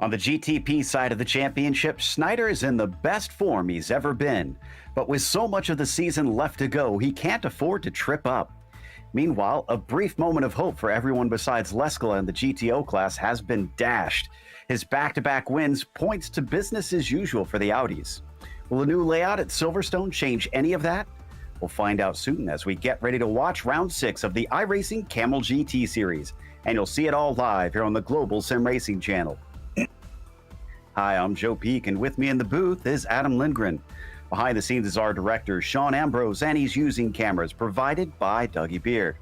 On the GTP side of the championship, Snyder is in the best form he's ever been. But with so much of the season left to go, he can't afford to trip up. Meanwhile, a brief moment of hope for everyone besides Leskala in the GTO class has been dashed. His back-to-back wins points to business as usual for the Audis. Will a new layout at Silverstone change any of that? We'll find out soon as we get ready to watch round 6 of the iRacing Kamel GT series. And you'll see it all live here on the Global SimRacing channel. Hi, I'm Joe Peak, and with me in the booth is Adam Lindgren. Behind the scenes is our director, Sean Ambrose, and he's using cameras provided by Dougie Beard.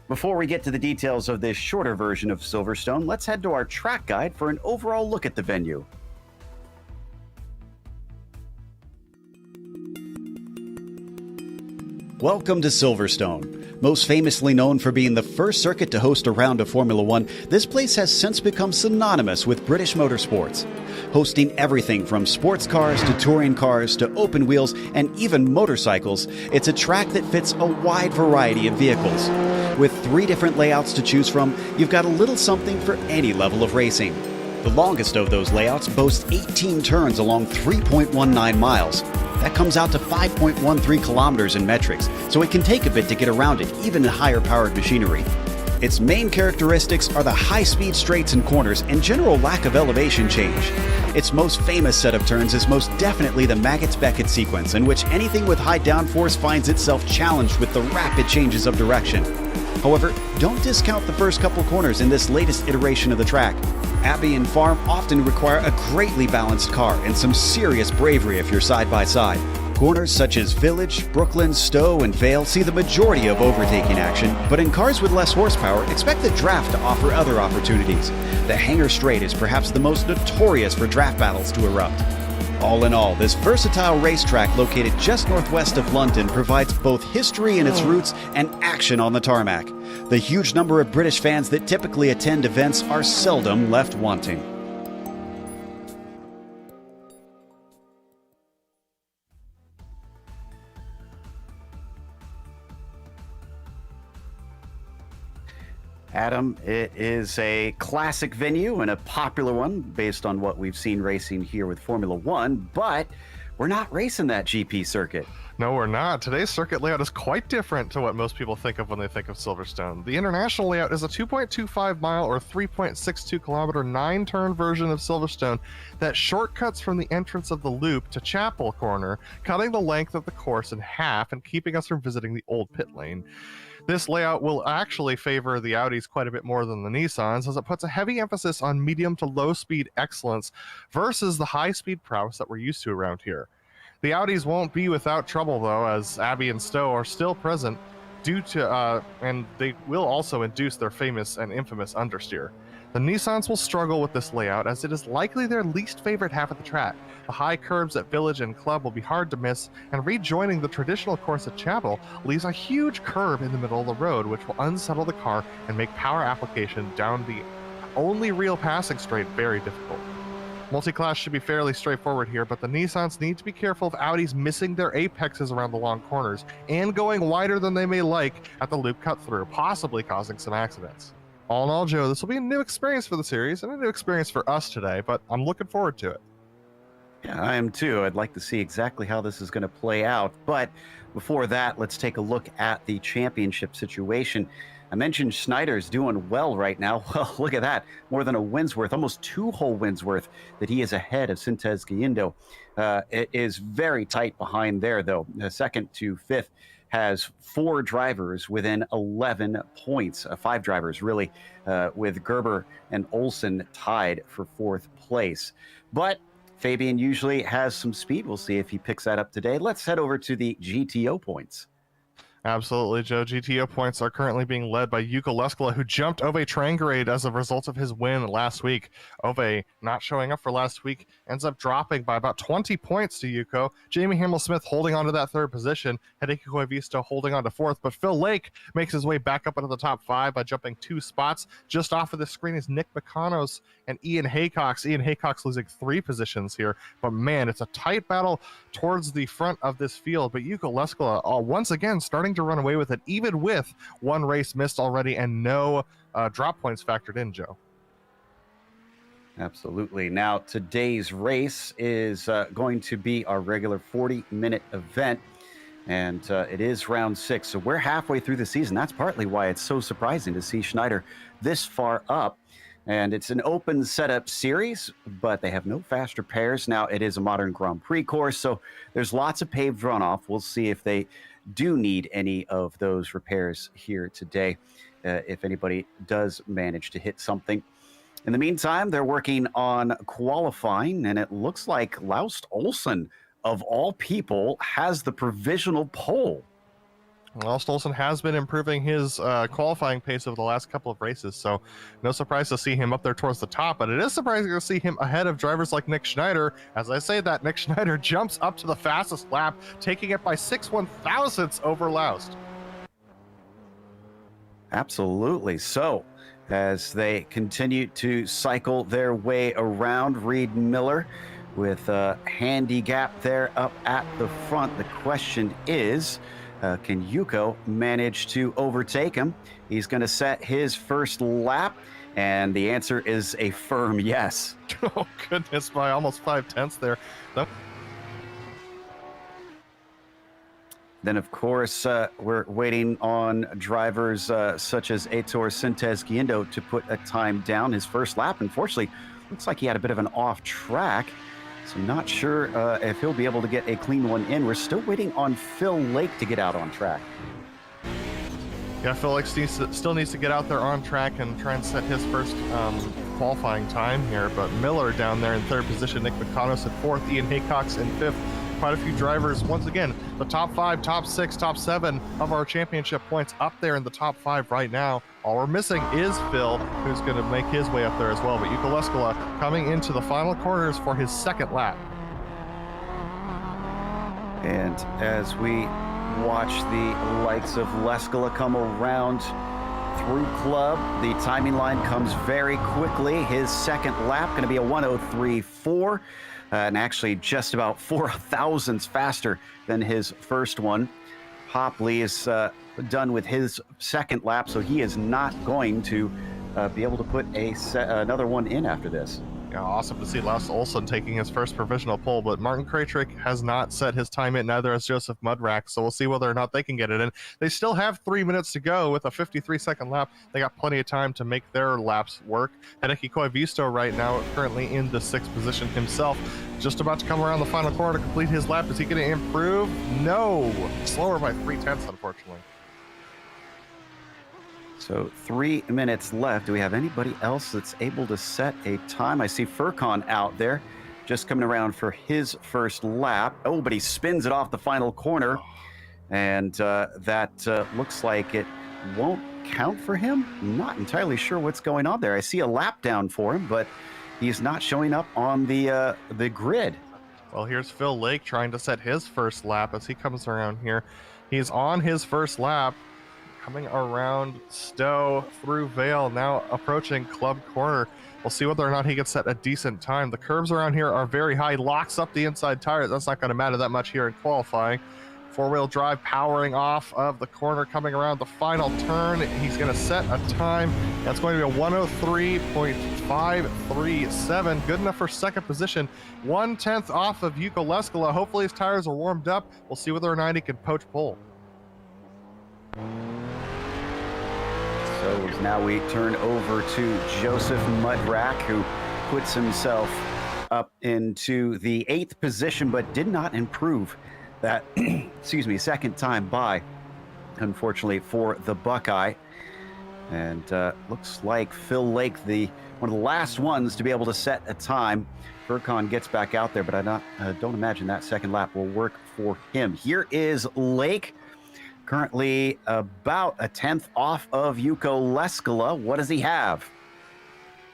Before we get to the details of this shorter version of Silverstone, let's head to our track guide for an overall look at the venue. Welcome to Silverstone. Most famously known for being the first circuit to host a round of Formula One, this place has since become synonymous with British motorsports. Hosting everything from sports cars to touring cars to open wheels and even motorcycles, it's a track that fits a wide variety of vehicles. With 3 different layouts to choose from, you've got a little something for any level of racing. The longest of those layouts boasts 18 turns along 3.19 miles. That comes out to 5.13 kilometers in metrics, so it can take a bit to get around it, even in higher-powered machinery. Its main characteristics are the high-speed straights and corners and general lack of elevation change. Its most famous set of turns is most definitely the Maggots-Beckett sequence, in which anything with high downforce finds itself challenged with the rapid changes of direction. However, don't discount the first couple corners in this latest iteration of the track. Abbey and Farm often require a greatly balanced car and some serious bravery if you're side by side. Corners such as Village, Brooklyn, Stowe, and Vale see the majority of overtaking action, but in cars with less horsepower, expect the draft to offer other opportunities. The Hangar Straight is perhaps the most notorious for draft battles to erupt. All in all, this versatile racetrack located just northwest of London provides both history in its roots and action on the tarmac. The huge number of British fans that typically attend events are seldom left wanting. Adam, it is a classic venue and a popular one based on what we've seen racing here with Formula One, but we're not racing that GP circuit. No, we're not. Today's circuit layout is quite different to what most people think of when they think of Silverstone. The international layout is a 2.25 mile or 3.62 kilometer 9-turn version of Silverstone that shortcuts from the entrance of the loop to Chapel Corner, cutting the length of the course in half and keeping us from visiting the old pit lane. This layout will actually favor the Audis quite a bit more than the Nissans, as it puts a heavy emphasis on medium to low speed excellence versus the high speed prowess that we're used to around here. The Audis won't be without trouble though, as Abbey and Stowe are still present due to, and they will also induce their famous and infamous understeer. The Nissans will struggle with this layout as it is likely their least favorite half of the track. The high curbs at Village and Club will be hard to miss, and rejoining the traditional course at Chapel leaves a huge curve in the middle of the road, which will unsettle the car and make power application down the only real passing straight very difficult. Multi-class should be fairly straightforward here, but the Nissans need to be careful of Audis missing their apexes around the long corners and going wider than they may like at the loop cut through, possibly causing some accidents. All in all, Joe, this will be a new experience for the series and a new experience for us today, but I'm looking forward to it. Yeah, I am too. I'd like to see exactly how this is going to play out. But before that, let's take a look at the championship situation. I mentioned Snyder's doing well right now. Well, look at that. More than a win's worth, almost 2 whole wins worth that he is ahead of Sintez Galindo. It is very tight behind there, though. The second to fifth has 4 drivers within 11 points. 5 drivers, really, with Gerber and Olsen tied for 4th place. But Fabian usually has some speed. We'll see if he picks that up today. Let's head over to the GTO points. Absolutely, Joe. GTO points are currently being led by Yuko Leskala, who jumped Ove Trangarade as a result of his win last week. Ove, not showing up for last week, ends up dropping by about 20 points to Yuko. Jamie Hamill-Smith holding on to that 3rd position. Hideki Koivisto holding on to 4th, but Phil Lake makes his way back up into the top 5 by jumping 2 spots. Just off of the screen is Nick McConos and Ian Haycox. Ian Haycox losing 3 positions here, but man, it's a tight battle towards the front of this field. But Yuko Leskala, once again, starting to run away with it, even with 1 race missed already and no drop points factored in, Joe. Absolutely. Now, today's race is going to be our regular 40-minute event, and it is round 6. So we're halfway through the season. That's partly why it's so surprising to see Schneider this far up. And it's an open setup series, but they have no fast repairs. Now, it is a modern Grand Prix course, so there's lots of paved runoff. We'll see if they do need any of those repairs here today, if anybody does manage to hit something. In the meantime, they're working on qualifying, and it looks like Laust Olsen, of all people, has the provisional pole. Well, Stolson has been improving his qualifying pace over the last couple of races, so no surprise to see him up there towards the top, but it is surprising to see him ahead of drivers like Nick Schneider. As I say that, Nick Schneider jumps up to the fastest lap, taking it by 6/1000ths over Laust. Absolutely. So, as they continue to cycle their way around, Reed Miller with a handy gap there up at the front. The question is, can Yuko manage to overtake him? He's going to set his first lap, and the answer is a firm yes. Oh, goodness, by almost 5/10 there. Then, of course, we're waiting on drivers such as Heitor Sintez Guindo to put a time down. His first lap, unfortunately, looks like he had a bit of an off track. So not sure if he'll be able to get a clean one in. We're still waiting on Phil Lake to get out on track. Yeah, Phil Lake still needs to get out there on track and try and set his first qualifying time here. But Miller down there in third position, Nick McConos in fourth, Ian Haycox in fifth. Quite a few drivers, once again, the top 5, top 6, top 7 of our championship points up there in the top 5 right now. All we're missing is Phil, who's going to make his way up there as well. But Yuko Leskala coming into the final corners for his second lap. And as we watch the likes of Leskala come around through club, the timing line comes very quickly. His second lap going to be a 1:03.4. And actually just about 0.04 faster than his first one. Hopley is done with his second lap, so he is not going to be able to put another one in after this. Yeah, awesome to see Laust Olsen taking his first provisional pole, but Martin Krajcik has not set his time in, neither has Joseph Mudrack, so we'll see whether or not they can get it in. They still have 3 minutes to go with a 53-second lap. They got plenty of time to make their laps work. Hideki Koivisto right now currently in the 6th position himself, just about to come around the final corner to complete his lap. Is he going to improve? No. Slower by 0.3, unfortunately. So 3 minutes left. Do we have anybody else that's able to set a time? I see Furcon out there just coming around for his first lap. Oh, but he spins it off the final corner. And that looks like it won't count for him. I'm not entirely sure what's going on there. I see a lap down for him, but he's not showing up on the grid. Well, here's Phil Lake trying to set his first lap as he comes around here. He's on his first lap, coming around Stowe through Vale, now approaching Club Corner. We'll see whether or not he can set a decent time. The curbs around here are very high, locks up the inside tire. That's not going to matter that much here in qualifying. Four-wheel drive powering off of the corner, coming around the final turn. He's going to set a time. That's going to be a 1:03.537. Good enough for second position. 1/10 off of Yuko Leskala. Hopefully his tires are warmed up. We'll see whether or not he can poach pole. So now we turn over to Joseph Mudrack, who puts himself up into the 8th position, but did not improve that, second time by, unfortunately, for the Buckeye. And looks like Phil Lake, one of the last ones to be able to set a time. Furcon gets back out there, but I don't imagine that second lap will work for him. Here is Lake, currently about a 10th off of Yuko Leskala. What does he have?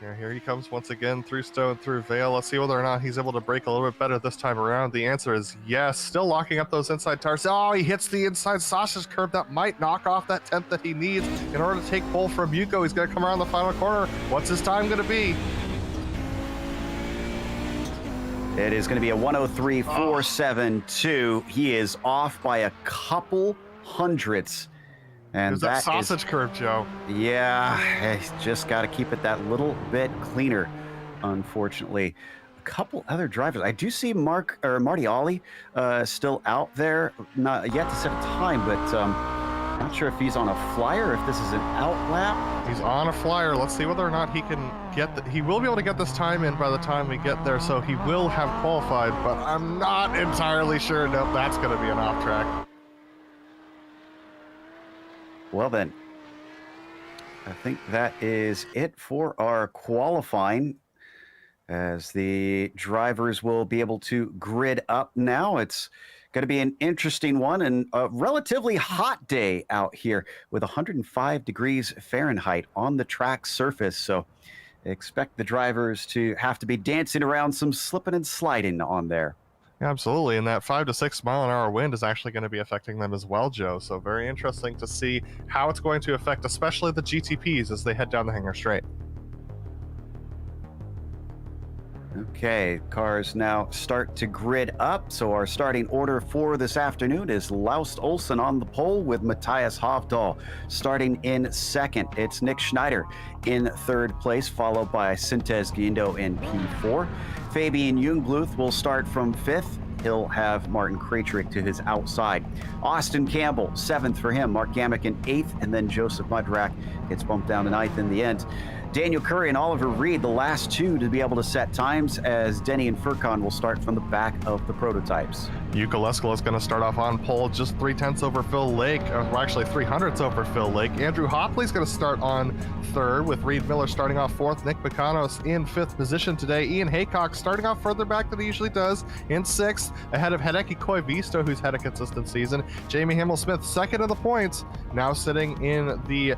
Yeah, here he comes once again through Stowe and through Vale. Let's see whether or not he's able to brake a little bit better this time around. The answer is yes. Still locking up those inside tires. Oh, he hits the inside sausage curve. That might knock off that 10th that he needs in order to take pole from Yuko. He's going to come around the final corner. What's his time going to be? It is going to be a 1:03.472. He is off by a couple hundredths. And that sausage curve, Joe. Yeah, just got to keep it that little bit cleaner unfortunately. A couple other drivers. I do see Marty Ollie still out there, not yet to set a time, but not sure if he's on a flyer, if this is an out lap. He's on a flyer. Let's see whether or not he can get he will be able to get this time in by the time we get there, so he will have qualified, but I'm not entirely sure. Nope, that's going to be an off track. Well then, I think that is it for our qualifying, as the drivers will be able to grid up now. It's going to be an interesting one and a relatively hot day out here with 105 degrees Fahrenheit on the track surface. So expect the drivers to have to be dancing around some slipping and sliding on there. Absolutely, and that 5 to 6 mile an hour wind is actually going to be affecting them as well, Joe. So very interesting to see how it's going to affect especially the GTPs as they head down the Hangar Straight. Okay, cars now start to grid up. So our starting order for this afternoon is Laust Olsen on the pole with Matthias Hovdahl starting in second. It's Nick Schneider in third place, followed by Sintez Guindo in P4. Fabian Jungbluth will start from fifth. He'll have Martin Krejcik to his outside. Austin Campbell, seventh for him. Mark Gamick in eighth, and then Joseph Mudrak gets bumped down to ninth in the end. Daniel Curry and Oliver Reed, the last two to be able to set times, as Denny and Furkan will start from the back of the prototypes. Yuka Leskola is going to start off on pole, just 0.3 over Phil Lake, or actually 0.03 over Phil Lake. Andrew Hopley is going to start on third, with Reed Miller starting off fourth. Nick Bakanos in fifth position today. Ian Haycock starting off further back than he usually does in sixth, ahead of Hideki Koivisto, who's had a consistent season. Jamie Himmel-Smith second in the points, now sitting in the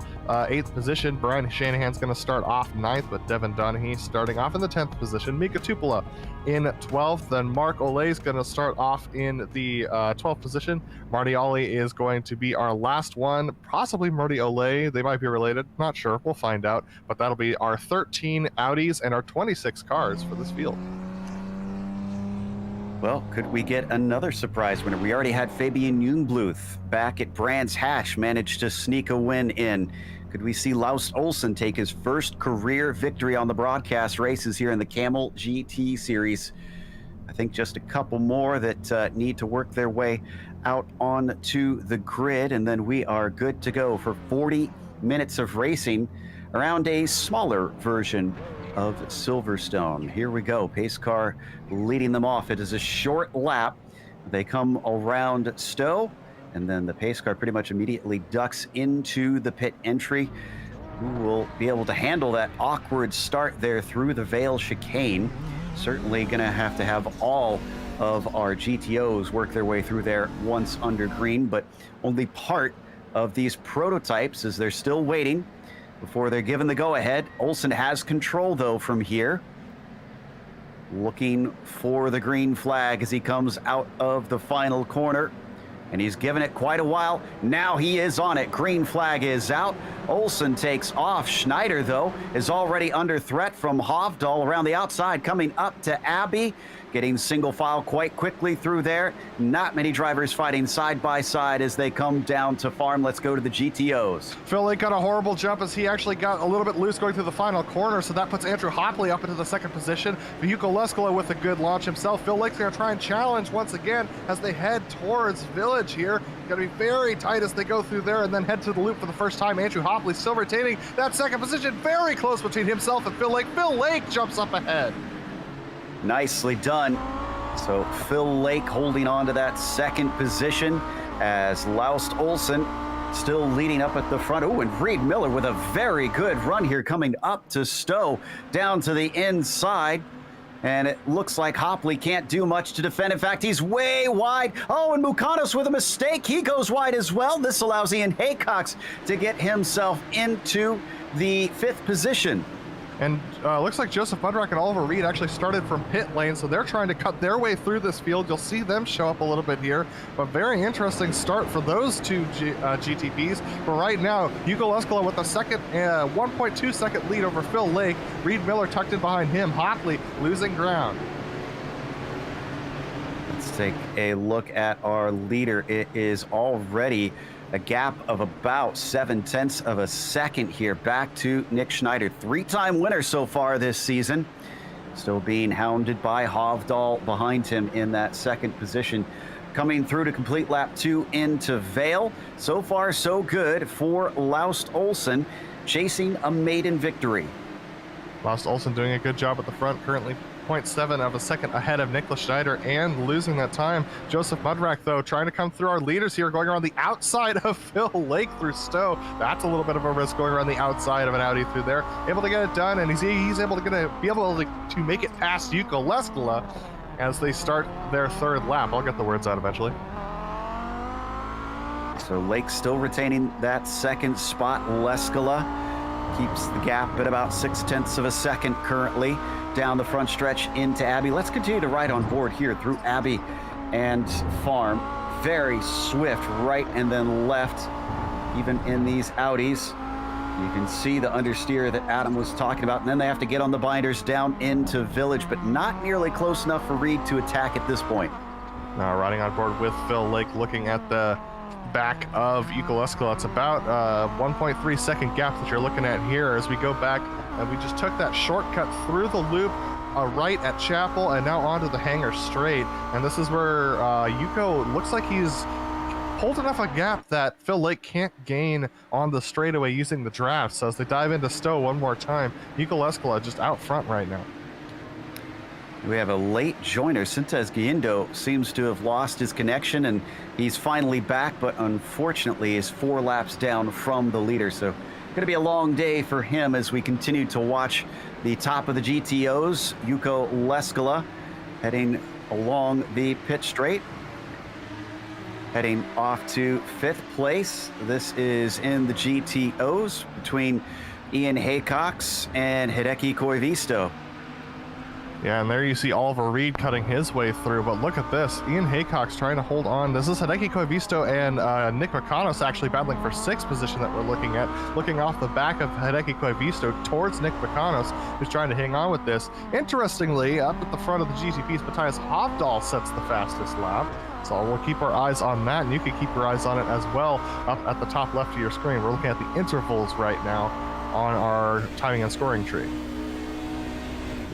eighth position. Brian Shanahan's going to start off ninth, with Devin Donahue starting off in the 10th position. Mika Tupola in 12th. Then Mark Olay is going to start off in the 12th position. Marty Ollie is going to be our last one, possibly Marty Olay. They might be related, not sure. We'll find out. But that'll be our 13 Audis and our 26 cars for this field. Well, could we get another surprise winner? We already had Fabian Jungbluth back at Brands Hatch, managed to sneak a win in. Could we see Laust Olsen take his first career victory on the broadcast races here in the Kamel GT series? I think just a couple more that need to work their way out onto the grid, and then we are good to go for 40 minutes of racing around a smaller version of Silverstone. Here we go. Pace car leading them off. It is a short lap. They come around Stowe, and then the pace car pretty much immediately ducks into the pit entry. Who will be able to handle that awkward start there through the Vale chicane? Certainly going to have all of our GTOs work their way through there once under green, but only part of these prototypes, as they're still waiting before they're given the go-ahead. Olsen has control, though, from here. Looking for the green flag as he comes out of the final corner. And he's given it quite a while. Now he is on it. Green flag is out. Olsen takes off. Schneider, though, is already under threat from Hovdahl around the outside, coming up to Abbey, getting single file quite quickly through there. Not many drivers fighting side by side as they come down to farm. Let's go to the GTOs. Phil Lake got a horrible jump as he actually got a little bit loose going through the final corner, so that puts Andrew Hopley up into the second position. Yuka Leskola with a good launch himself. Phil Lake's going to try and challenge once again as they head towards Village here. Going to be very tight as they go through there and then head to the loop for the first time. Andrew Hopley still retaining that second position, very close between himself and Phil Lake. Phil Lake jumps up ahead. Nicely done. So Phil Lake holding on to that second position as Laust Olsen still leading up at the front. Oh, and Reed Miller with a very good run here coming up to Stowe, down to the inside. And it looks like Hopley can't do much to defend. In fact, he's way wide. Oh, and Mukanos with a mistake. He goes wide as well. This allows Ian Haycox to get himself into the fifth position. And looks like Joseph Mudrak and Oliver Reed actually started from pit lane, so they're trying to cut their way through this field. You'll see them show up a little bit here, but very interesting start for those two GTPs. But right now, Yuka Leskola with a second, 1.2 second lead over Phil Lake. Reed Miller tucked in behind him. Hopley losing ground. Let's take a look at our leader. It is already a gap of about 0.7 of a second here back to Nick Schneider. Three-time winner so far this season. Still being hounded by Hovdal behind him in that second position. Coming through to complete lap 2 into Vale. So far, so good for Laust Olsen, chasing a maiden victory. Laust Olsen doing a good job at the front, currently 0.7 of a second ahead of Niklas Schneider and losing that time. Joseph Mudrack, though, trying to come through our leaders here, going around the outside of Phil Lake through Stowe. That's a little bit of a risk going around the outside of an Audi through there. Able to get it done, and he's able to make it past Jukka Leskala as they start their third lap. I'll get the words out eventually. So Lake still retaining that second spot. Leskala keeps the gap at about 0.6 of a second currently down the front stretch into Abbey. Let's continue to ride on board here through Abbey and Farm. Very swift right and then left, even in these Audis. You can see the understeer that Adam was talking about, and then they have to get on the binders down into Village, but not nearly close enough for Reed to attack at this point. Now riding on board with Phil Lake, looking at the back of Jukka Leskala. It's about 1.3 second gap that you're looking at here as we go back, and we just took that shortcut through the loop right at Chapel and now onto the hangar straight. And this is where Jukka looks like he's pulled enough a gap that Phil Lake can't gain on the straightaway using the draft. So as they dive into Stowe one more time, Jukka Leskala just out front right now. We have a late joiner. Sintez Guindo seems to have lost his connection, and he's finally back, but unfortunately is 4 laps down from the leader. So going to be a long day for him as we continue to watch the top of the GTOs. Jukka Leskala heading along the pit straight, heading off to 5th place. This is in the GTOs between Ian Haycox and Hideki Koivisto. Yeah, and there you see Oliver Reed cutting his way through, but look at this. Ian Haycox trying to hold on. This is Hideki Koivisto and Nick McConos actually battling for 6th position that we're looking at. Looking off the back of Hideki Koivisto towards Nick McConos, who's trying to hang on with this. Interestingly, up at the front of the GTPs, Matthias Hovdal sets the fastest lap. So we'll keep our eyes on that, and you can keep your eyes on it as well up at the top left of your screen. We're looking at the intervals right now on our timing and scoring tree.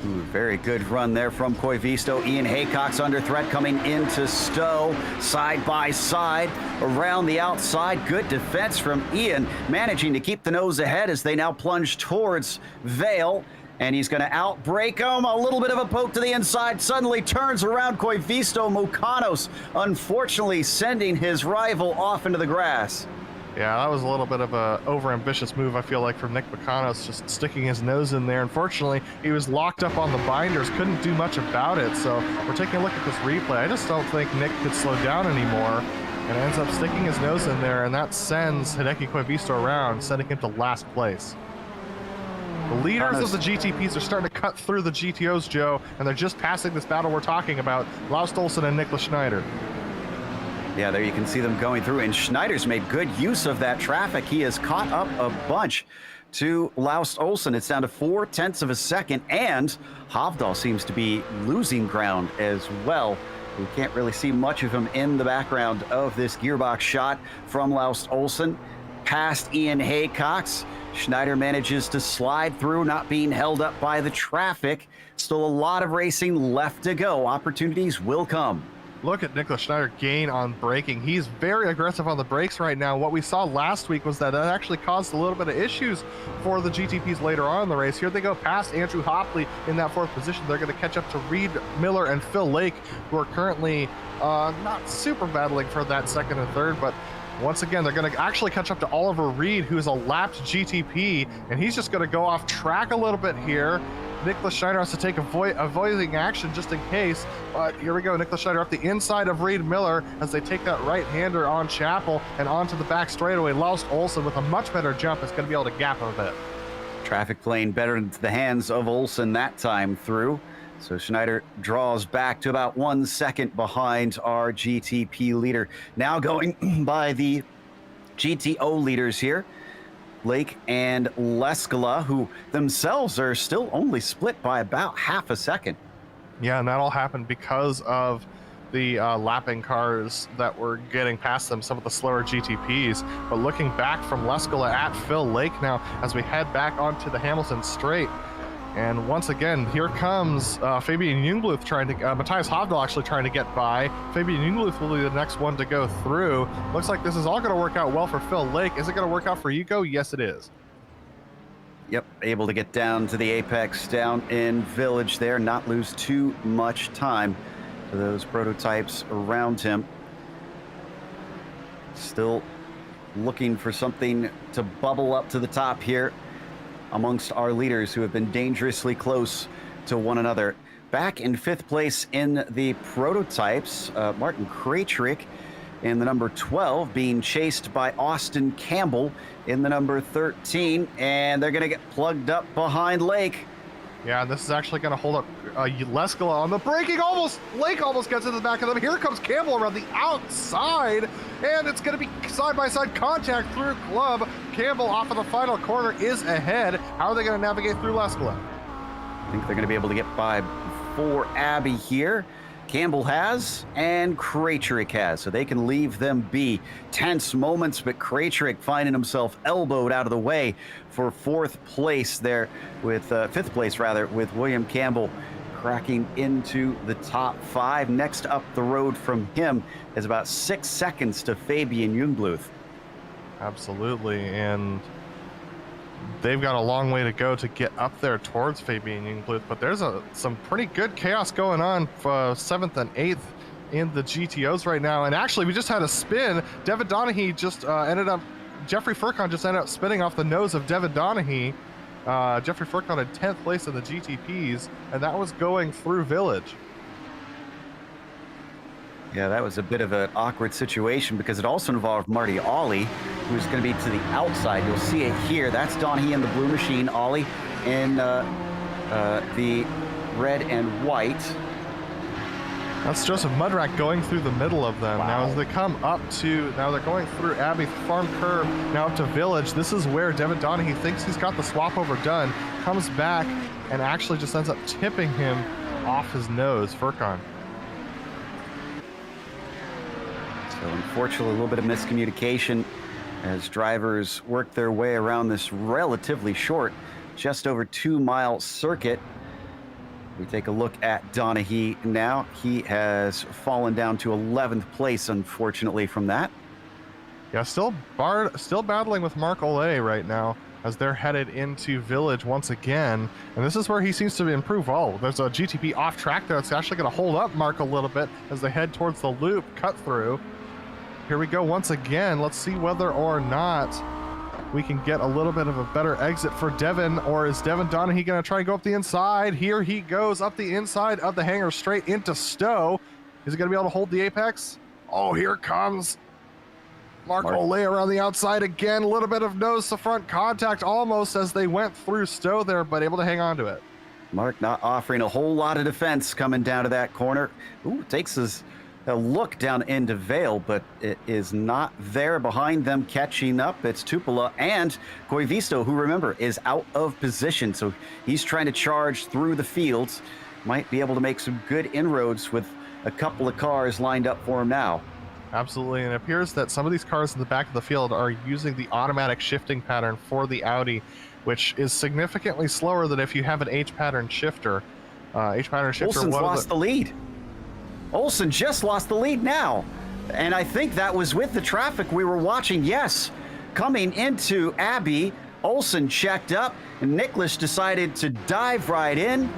Ooh, very good run there from Koivisto. Ian Haycox under threat coming into Stowe. Side by side around the outside. Good defense from Ian, managing to keep the nose ahead as they now plunge towards Vale. And he's going to outbrake him. A little bit of a poke to the inside. Suddenly turns around Koivisto. Mukanos, unfortunately, sending his rival off into the grass. Yeah, that was a little bit of a overambitious move, I feel like, from Nick McConos, just sticking his nose in there. Unfortunately, he was locked up on the binders, couldn't do much about it. So we're taking a look at this replay. I just don't think Nick could slow down anymore and ends up sticking his nose in there, and that sends Hideki Koivisto around, sending him to last place. The leaders of the GTPs are starting to cut through the GTOs, Joe, and they're just passing this battle we're talking about, Laust Olsen and Niklas Schneider. Yeah, there you can see them going through, and Schneider's made good use of that traffic. He has caught up a bunch to Laust Olsen. It's down to 0.4 of a second, and Hovdal seems to be losing ground as well. We can't really see much of him in the background of this gearbox shot from Laust Olsen. Past Ian Haycox, Schneider manages to slide through, not being held up by the traffic. Still a lot of racing left to go. Opportunities will come. Look at Niklas Schneider gain on braking. He's very aggressive on the brakes right now. What we saw last week was that it actually caused a little bit of issues for the GTPs later on in the race. Here they go past Andrew Hopley in that 4th position. They're going to catch up to Reed Miller and Phil Lake, who are currently not super battling for that 2nd and 3rd, but once again, they're going to actually catch up to Oliver Reed, who's a lapped GTP, and he's just going to go off track a little bit here. Niklas Schneider has to take avoiding action just in case, but here we go. Niklas Schneider up the inside of Reed Miller as they take that right-hander on Chapel and onto the back straightaway. Laust Olsen with a much better jump is going to be able to gap him a bit. Traffic playing better into the hands of Olsen that time through. So Schneider draws back to about 1 second behind our GTP leader. Now going by the GTO leaders here, Lake and Leskala, who themselves are still only split by about 0.5 second. Yeah, and that all happened because of the lapping cars that were getting past them, some of the slower GTPs. But looking back from Leskala at Phil Lake now as we head back onto the Hamilton straight, And once again, here comes Fabian Jungbluth trying to, Matthias Hovdal actually trying to get by. Fabian Jungbluth will be the next one to go through. Looks like this is all going to work out well for Phil Lake. Is it going to work out for Yuko? Yes, it is. Yep, able to get down to the apex down in Village there, not lose too much time for those prototypes around him. Still looking for something to bubble up to the top here amongst our leaders who have been dangerously close to one another. Back in 5th place in the prototypes, Martin Krejcik in the number 12, being chased by Austin Campbell in the number 13, and they're going to get plugged up behind Lake. Yeah, this is actually going to hold up Leskala on the braking. Lake almost gets into the back of them. Here comes Campbell around the outside, and it's going to be side-by-side contact through Club. Campbell off of the final corner is ahead. How are they going to navigate through Leskala? I think they're going to be able to get by before Abbey here. Campbell has, and Krejcik has, so they can leave them be. Tense moments, but Krejcik finding himself elbowed out of the way for 4th place there with, 5th place rather, with William Campbell cracking into the top 5. Next up the road from him is about 6 seconds to Fabian Jungbluth. Absolutely, and they've got a long way to go to get up there towards Fabian Jungbluth, but there's some pretty good chaos going on for 7th and 8th in the GTOs right now. And actually, we just had a spin. Devin Donaghy just Jeffrey Furcon just ended up spinning off the nose of Devin Donaghy. Jeffrey Furcon in 10th place in the GTPs, and that was going through Village. Yeah, that was a bit of an awkward situation because it also involved Marty Ollie, who's going to be to the outside. You'll see it here. That's Donaghy in the blue machine, Ollie in the red and white. That's Joseph Mudrack going through the middle of them. Wow. Now as they come up to, now they're going through Abbey Farm Curve, now up to Village. This is where Devin Donaghy thinks he's got the swap over done, comes back and actually just ends up tipping him off his nose, Furcon. So unfortunately, a little bit of miscommunication as drivers work their way around this relatively short, just over 2-mile circuit. We take a look at Donaghy now. He has fallen down to 11th place, unfortunately, from that. Yeah, still battling with Mark Olay right now as they're headed into Village once again. And this is where he seems to improve. Oh, there's a GTP off track there. It's actually going to hold up Mark a little bit as they head towards the loop, cut through. Here we go once again. Let's see whether or not we can get a little bit of a better exit for Devin, or is Devin Donaghy going to try and go up the inside? Here he goes up the inside of the hangar straight into Stowe. Is he going to be able to hold the apex? Oh, here comes Mark Olay around the outside again. A little bit of nose to front contact almost as they went through Stowe there, but able to hang on to it. Mark not offering a whole lot of defense coming down to that corner. Ooh, takes a look down into Vale, but it is not there behind them catching up. It's Tupola and Koivisto, who, remember, is out of position. So he's trying to charge through the fields. Might be able to make some good inroads with a couple of cars lined up for him now. Absolutely, and it appears that some of these cars in the back of the field are using the automatic shifting pattern for the Audi, which is significantly slower than if you have an H-pattern shifter. H-pattern shifter. Olsen's lost the lead. Olsen just lost the lead now. And I think that was with the traffic we were watching. Yes, coming into Abbey, Olsen checked up, and Nicholas decided to dive right in.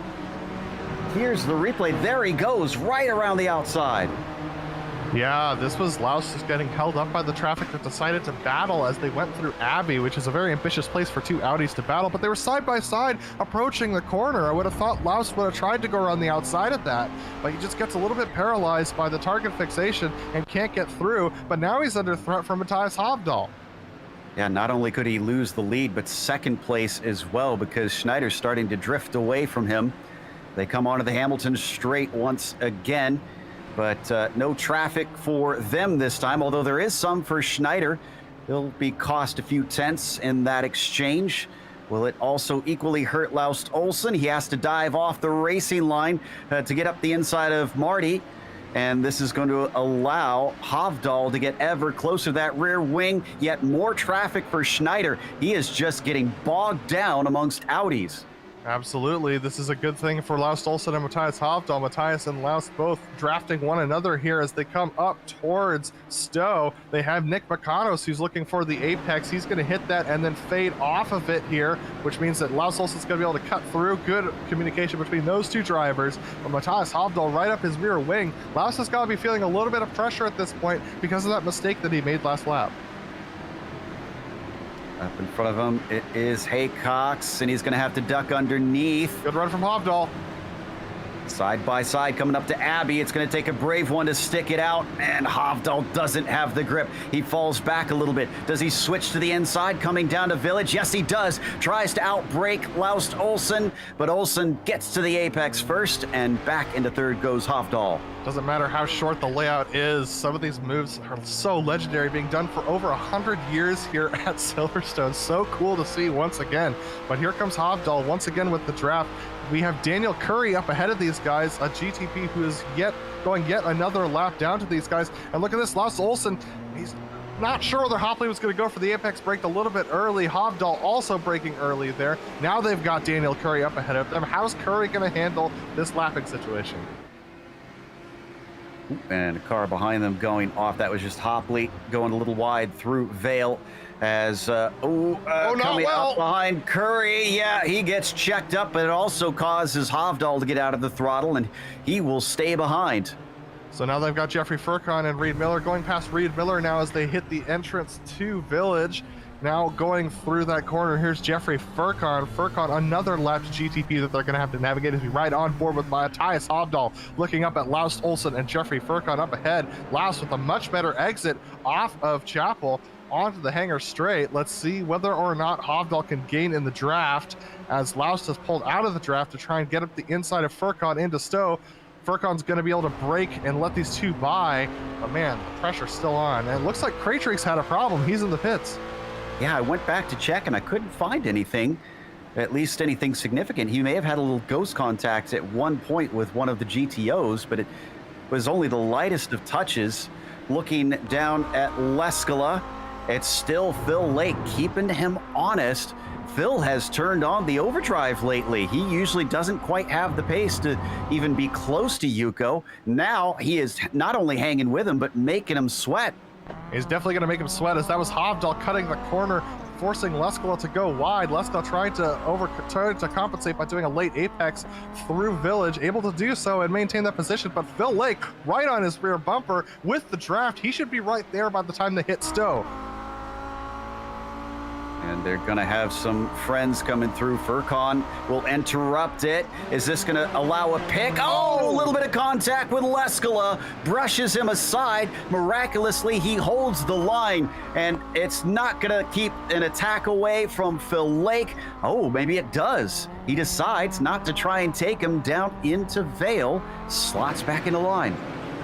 Here's the replay. There he goes, right around the outside. Yeah, this was Laus just getting held up by the traffic that decided to battle as they went through Abbey, which is a very ambitious place for two Audis to battle, but they were side by side approaching the corner. I would have thought Laus would have tried to go around the outside of that, but he just gets a little bit paralyzed by the target fixation and can't get through, but now he's under threat from Matthias Hovdal. Yeah, not only could he lose the lead, but second place as well, because Schneider's starting to drift away from him. They come onto the Hamilton straight once again. But no traffic for them this time, although there is some for Schneider. He'll be cost a few tenths in that exchange. Will it also equally hurt Laust Olsen? He has to dive off the racing line to get up the inside of Marty. And this is going to allow Hovdal to get ever closer to that rear wing. Yet more traffic for Schneider. He is just getting bogged down amongst Audis. Absolutely. This is a good thing for Laust Olsen and Matthias Hovdal. Matthias and Laust both drafting one another here as they come up towards Stowe. They have Nick Makanos, who's looking for the apex. He's going to hit that and then fade off of it here, which means that Laust Olsen's going to be able to cut through. Good communication between those two drivers. But Matthias Hovdal right up his rear wing. Laust has got to be feeling a little bit of pressure at this point because of that mistake that he made last lap. Up in front of him, it is Haycox, and he's going to have to duck underneath. Good run from Hovdal. Side by side coming up to Abbey. It's going to take a brave one to stick it out, and Hovdal doesn't have the grip. He falls back a little bit. Does he switch to the inside coming down to Village? Yes, he does. Tries to outbrake Laust Olsen, but Olsen gets to the apex first, and back into third goes Hovdal. Doesn't matter how short the layout is, some of these moves are so legendary, being done for over 100 years here at Silverstone. So cool to see once again. But here comes Hovdal once again with the draft. We have Daniel Curry up ahead of these guys, a GTP who is going yet another lap down to these guys. And look at this, Laust Olsen, he's not sure whether Hopley was going to go for the apex, braked a little bit early. Hovdal also braking early there. Now they've got Daniel Curry up ahead of them. How's Curry going to handle this lapping situation? And a car behind them going off. That was just Hopley going a little wide through Vale as coming up behind Curry. Yeah, he gets checked up, but it also causes Hovdal to get out of the throttle, and he will stay behind. So now they've got Jeffrey Furcon and Reed Miller going past Reed Miller now as they hit the entrance to Village. Now going through that corner, here's Jeffrey Furcon. Furcon, another lap GTP that they're going to have to navigate as we ride on board with Matthias Hovdal, looking up at Laust Olsen and Jeffrey Furcon up ahead. Laust with a much better exit off of Chapel onto the hangar straight. Let's see whether or not Hovdal can gain in the draft, as Laust has pulled out of the draft to try and get up the inside of Furcon into Stowe. Furcon's going to be able to brake and let these two by, but man, the pressure's still on. And it looks like Cratrix had a problem. He's in the pits. Yeah, I went back to check and I couldn't find anything, at least anything significant. He may have had a little ghost contact at one point with one of the GTOs, but it was only the lightest of touches. Looking down at Leskala, it's still Phil Lake keeping him honest. Phil has turned on the overdrive lately. He usually doesn't quite have the pace to even be close to Yuko. Now he is not only hanging with him, but making him sweat. He's definitely going to make him sweat, as that was Hovdal cutting the corner, forcing Leskala to go wide. Leskala trying to compensate by doing a late apex through Village, able to do so and maintain that position. But Phil Lake right on his rear bumper with the draft. He should be right there by the time they hit Stowe. And they're going to have some friends coming through. Furcon will interrupt it. Is this going to allow a pick? Oh, a little bit of contact with Leskala. Brushes him aside. Miraculously, he holds the line. And it's not going to keep an attack away from Phil Lake. Oh, maybe it does. He decides not to try and take him down into Vale. Slots back into line.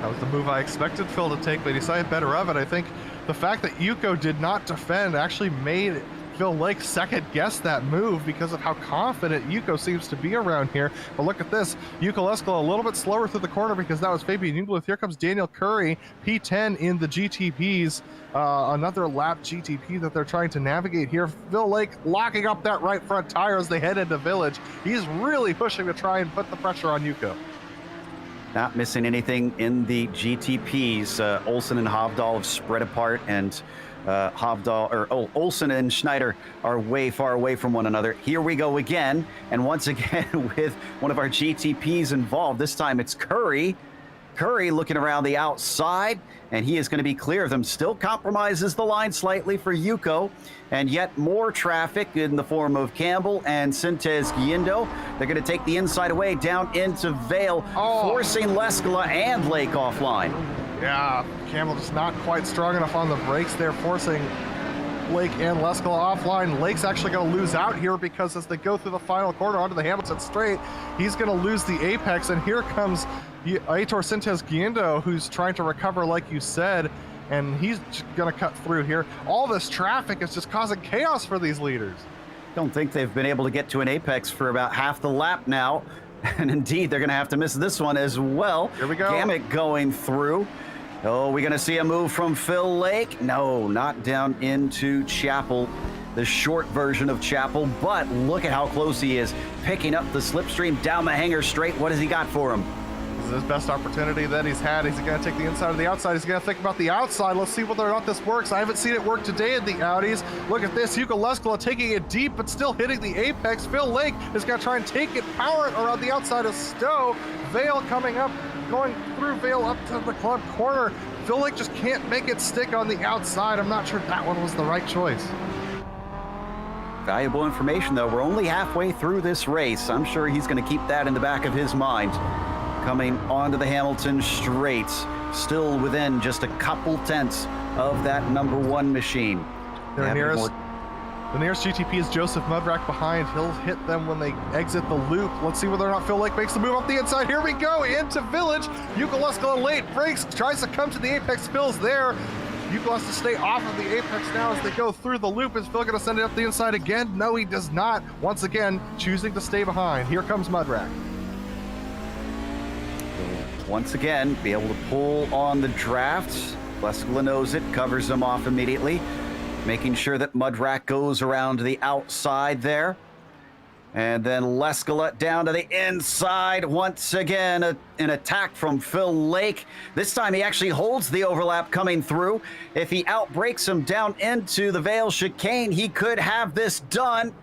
That was the move I expected Phil to take, but he decided better of it. I think the fact that Yuko did not defend actually made Phil Lake second guess that move because of how confident Yuko seems to be around here. But look at this, Yuko Leskala a little bit slower through the corner because that was Fabian Jungluth. Here comes Daniel Curry, P10 in the GTPs. Another lap GTP that they're trying to navigate here. Phil Lake locking up that right front tire as they head into Village. He's really pushing to try and put the pressure on Yuko. Not missing anything in the GTPs. Olsen and Hovdal have spread apart, and Olsen and Schneider are way far away from one another. Here we go again, and once again with one of our GTPs involved. This time it's Curry. Curry looking around the outside, and he is going to be clear of them. Still compromises the line slightly for Yuko, and yet more traffic in the form of Campbell and Sintez Guindo. They're going to take the inside away down into Vale, forcing Leskala and Lake offline. Yeah, Campbell just not quite strong enough on the brakes there, forcing Lake and Leskala offline. Lake's actually going to lose out here because as they go through the final corner onto the Hamilton straight, he's going to lose the apex, and here comes Aitor Sintez Guindo, who's trying to recover like you said, and he's going to cut through here. All this traffic is just causing chaos for these leaders. Don't think they've been able to get to an apex for about half the lap now, and indeed they're going to have to miss this one as well. Here we go. Gamek going through. Oh, we're going to see a move from Phil Lake? No, not down into Chapel. the short version of Chapel, but look at how close he is, picking up the slipstream down the hanger straight. What has he got for him? This is his best opportunity that he's had. He's going to take the inside or the outside. He's going to think about the outside. Let's see whether or not this works. I haven't seen it work today in the Audis. Look at this. Yuka Leskola taking it deep, but still hitting the apex. Phil Lake is going to try and take it, power it around the outside of Stowe. Vale coming up, going through Vale up to the club corner. Phil Lake just can't make it stick on the outside. I'm not sure that one was the right choice. Valuable information, though. We're only halfway through this race. I'm sure he's going to keep that in the back of his mind. Coming onto the Hamilton straights, still within just a couple tenths of that number one machine. The nearest GTP is Joseph Mudrack behind. He'll hit them when they exit the loop. Let's see whether or not Phil Lake makes the move up the inside. Here we go, into Village. Yuka Leskola late breaks, tries to come to the apex. Phil's there. Yuka has to stay off of the apex now as they go through the loop. Is Phil going to send it up the inside again? No, he does not. Once again, choosing to stay behind. Here comes Mudrack. Once again, be able to pull on the draft. Leskola knows it, covers him off immediately, making sure that Mudrack goes around to the outside there. And then Leskola down to the inside. Once again, an attack from Phil Lake. This time he actually holds the overlap coming through. If he outbreaks him down into the Vale chicane, he could have this done.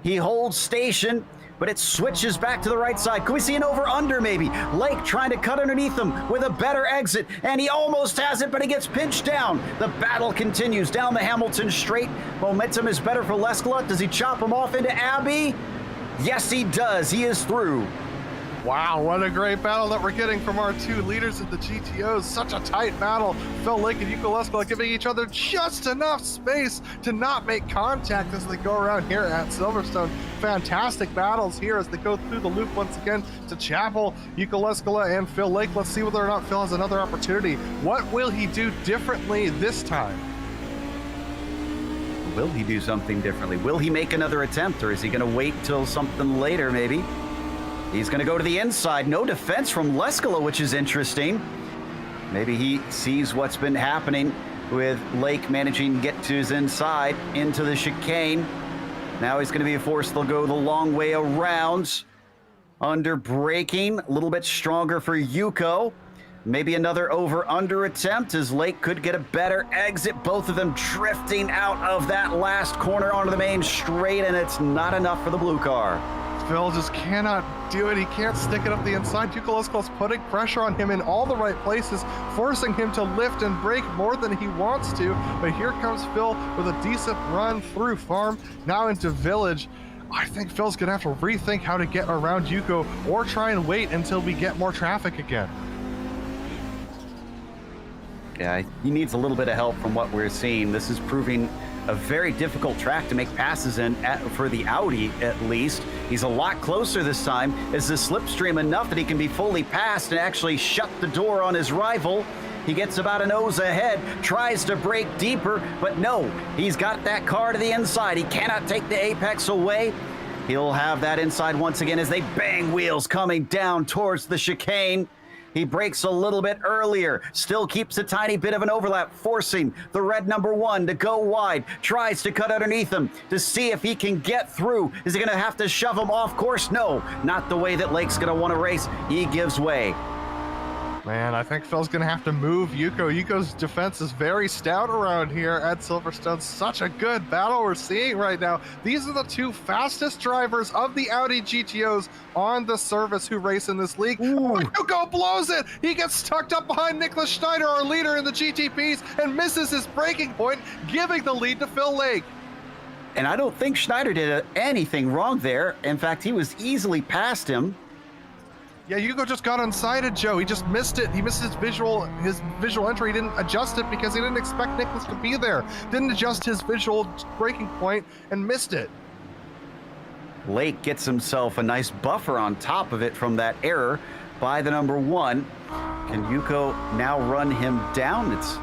He holds station, but it switches back to the right side. Could we see an over-under maybe? Lake trying to cut underneath him with a better exit, and he almost has it, but he gets pinched down. The battle continues down the Hamilton straight. Momentum is better for Leskola. Does he chop him off into Abbey? Yes, he does. He is through. Wow, what a great battle that we're getting from our two leaders in the GTOs. Such a tight battle. Phil Lake and Yuka Leskola giving each other just enough space to not make contact as they go around here at Silverstone. Fantastic battles here as they go through the loop once again to Chapel. Yuka Leskola and Phil Lake. Let's see whether or not Phil has another opportunity. What will he do differently this time? Will he do something differently? Will he make another attempt, or is he going to wait till something later maybe? He's going to go to the inside. No defense from Leskola, which is interesting. Maybe he sees what's been happening with Lake managing to get to his inside into the chicane. Now he's going to be forced to go the long way around. Under braking, a little bit stronger for Yuko. Maybe another over-under attempt as Lake could get a better exit. Both of them drifting out of that last corner onto the main straight, and it's not enough for the blue car. Phil just cannot do it. He can't stick it up the inside. Yuka Leskola's putting pressure on him in all the right places, forcing him to lift and brake more than he wants to. But here comes Phil with a decent run through farm, now into Village. I think Phil's going to have to rethink how to get around Yuko or try and wait until we get more traffic again. Yeah, he needs a little bit of help from what we're seeing. This is proving a very difficult track to make passes in, for the Audi at least. He's a lot closer this time. Is the slipstream enough that he can be fully passed and actually shut the door on his rival? He gets about a nose ahead, tries to break deeper, but no, he's got that car to the inside. He cannot take the apex away. He'll have that inside once again as they bang wheels coming down towards the chicane. He breaks a little bit earlier, still keeps a tiny bit of an overlap, forcing the red number one to go wide, tries to cut underneath him to see if he can get through. Is he going to have to shove him off course? No, not the way that Lake's going to want to race. He gives way. Man, I think Phil's going to have to move Yuko. Yuko's defense is very stout around here at Silverstone. Such a good battle we're seeing right now. These are the two fastest drivers of the Audi GTOs on the service who race in this league. Oh, Yuko blows it. He gets tucked up behind Nicholas Schneider, our leader in the GTPs, and misses his braking point, giving the lead to Phil Lake. And I don't think Schneider did anything wrong there. In fact, he was easily past him. Yeah, Yuko just got unsighted, Joe. He just missed it. He missed his visual entry. He didn't adjust it because he didn't expect Nicholas to be there. Didn't adjust his visual braking point and missed it. Lake gets himself a nice buffer on top of it from that error by the number one. Can Yuko now run him down? It's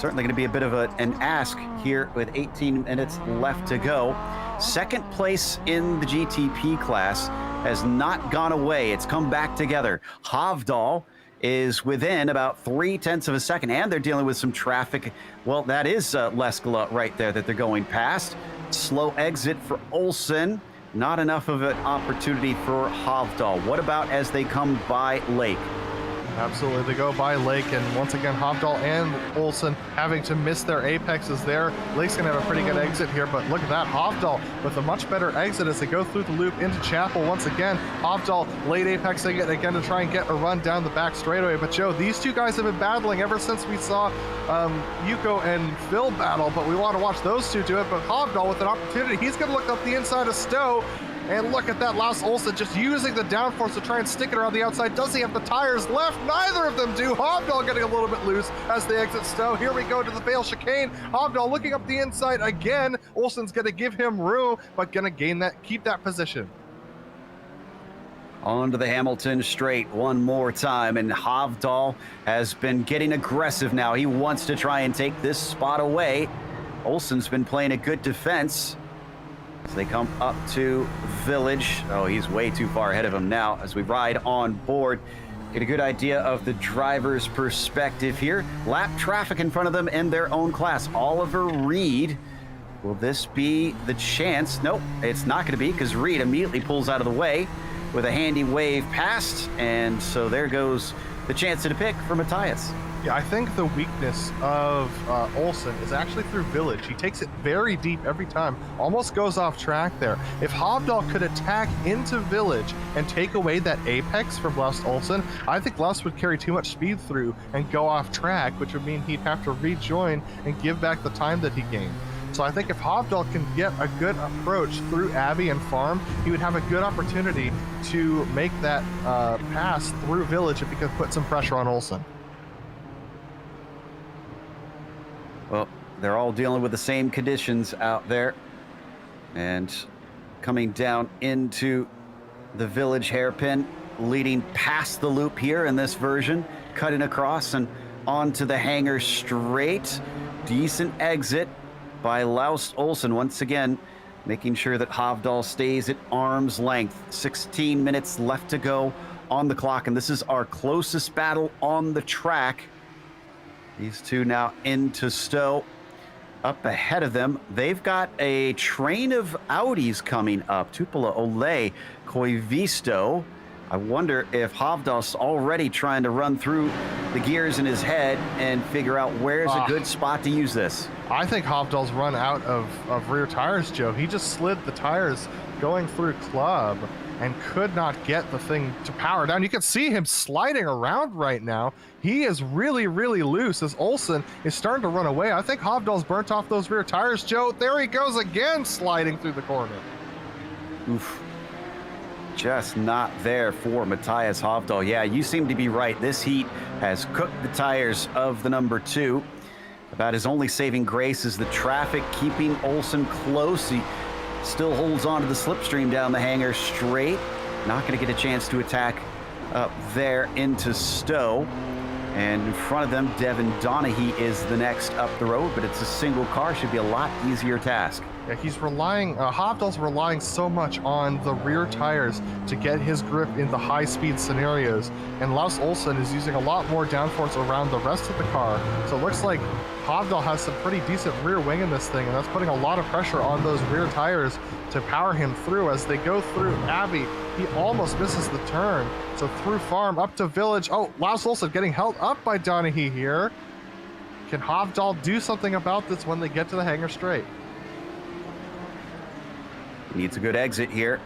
certainly going to be a bit of an ask here with 18 minutes left to go. Second place in the GTP class has not gone away. It's come back together. Hovdal is within about 0.3 of a second, and they're dealing with some traffic. Well, that is Leskala right there that they're going past. Slow exit for Olsen. Not enough of an opportunity for Hovdal. What about as they come by Lake? Absolutely, they go by Lake, and once again, Hovdal and Olsen having to miss their apexes there. Lake's gonna have a pretty good exit here, but look at that, Hovdal with a much better exit as they go through the loop into Chapel. Once again, Hovdal late apexing it again to try and get a run down the back straightaway. But Joe, these two guys have been battling ever since we saw Yuko and Phil battle, but we want to watch those two do it. But Hovdal with an opportunity, he's gonna look up the inside of Stowe. And look at that, Laus Olsen just using the downforce to try and stick it around the outside. Does he have the tires left? Neither of them do. Hovdal getting a little bit loose as they exit Stowe. Here we go to the fail chicane. Hovdal looking up the inside again. Olsen's gonna give him room, but gonna gain that, keep that position. On to the Hamilton straight one more time, and Hovdal has been getting aggressive now. He wants to try and take this spot away. Olsen's been playing a good defense. As they come up to Village. Oh, he's way too far ahead of him now as we ride on board. Get a good idea of the driver's perspective here. Lap traffic in front of them in their own class. Oliver Reed. Will this be the chance? Nope, it's not going to be, because Reed immediately pulls out of the way with a handy wave past. And so there goes the chance to pick for Matthias. Yeah, I think the weakness of Olsen is actually through Village. He takes it very deep every time, almost goes off track there. If Hovdal could attack into Village and take away that apex from Laus Olsen, I think Laus would carry too much speed through and go off track, which would mean he'd have to rejoin and give back the time that he gained. So I think if Hovdal can get a good approach through Abbey and Farm, he would have a good opportunity to make that pass through Village if he could put some pressure on Olsen. Well, they're all dealing with the same conditions out there. And coming down into the Village hairpin, leading past the loop here in this version, cutting across and onto the hangar straight. Decent exit by Laus Olsen once again, making sure that Hovdal stays at arm's length. 16 minutes left to go on the clock, and this is our closest battle on the track. These two now into Stowe. Up ahead of them, they've got a train of Audis coming up. Tupola, Ole, Koivisto. I wonder if Hovdal's already trying to run through the gears in his head and figure out where's a good spot to use this. I think Hovdal's run out of rear tires, Joe. He just slid the tires going through Club and could not get the thing to power down. You can see him sliding around right now. He is really, really loose as Olsen is starting to run away. I think Hovdal's burnt off those rear tires, Joe. There he goes again, sliding through the corner. Oof. Just not there for Matthias Hovdal. Yeah, you seem to be right. This heat has cooked the tires of the number 2. About his only saving grace is the traffic keeping Olsen close. He still holds on to the slipstream down the hangar straight. Not going to get a chance to attack up there into Stowe. And in front of them, Devin Donaghy is the next up the road, but it's a single car. Should be a lot easier task. Yeah, he's relying, Hovdal's relying so much on the rear tires to get his grip in the high-speed scenarios, and Laus Olsen is using a lot more downforce around the rest of the car. So it looks like Hovdal has some pretty decent rear wing in this thing, and that's putting a lot of pressure on those rear tires to power him through. As they go through Abbey, he almost misses the turn. So through Farm, up to Village. Oh, Laus Olsen getting held up by Donaghy here. Can Hovdal do something about this when they get to the hangar straight? Needs a good exit here.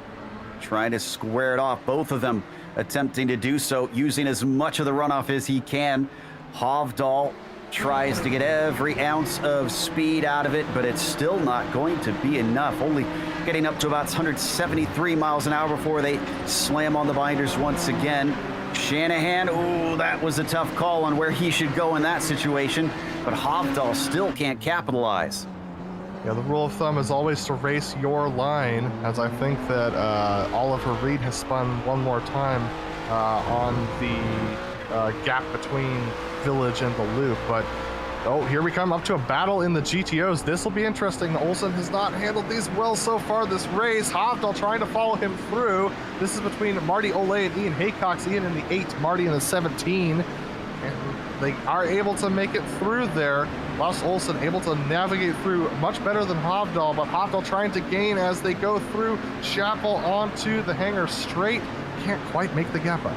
Trying to square it off. Both of them attempting to do so, using as much of the runoff as he can. Hovdal tries to get every ounce of speed out of it, but it's still not going to be enough. Only getting up to about 173 miles an hour before they slam on the binders once again. Shanahan, ooh, that was a tough call on where he should go in that situation, but Hovdal still can't capitalize. Yeah, the rule of thumb is always to race your line, as I think that Oliver Reed has spun one more time on the gap between Village and the loop. But Oh, here we come up to a battle in the GTOs. This will be interesting. Olsen has not handled these well so far this race. Hovdal trying to follow him through. This is between Marty Olay and Ian Haycox. Ian in the 8, Marty in the 17. And they are able to make it through there. Laus Olsen able to navigate through much better than Hovdal, but Hovdal trying to gain as they go through Chapel onto the hangar straight. Can't quite make the gap up.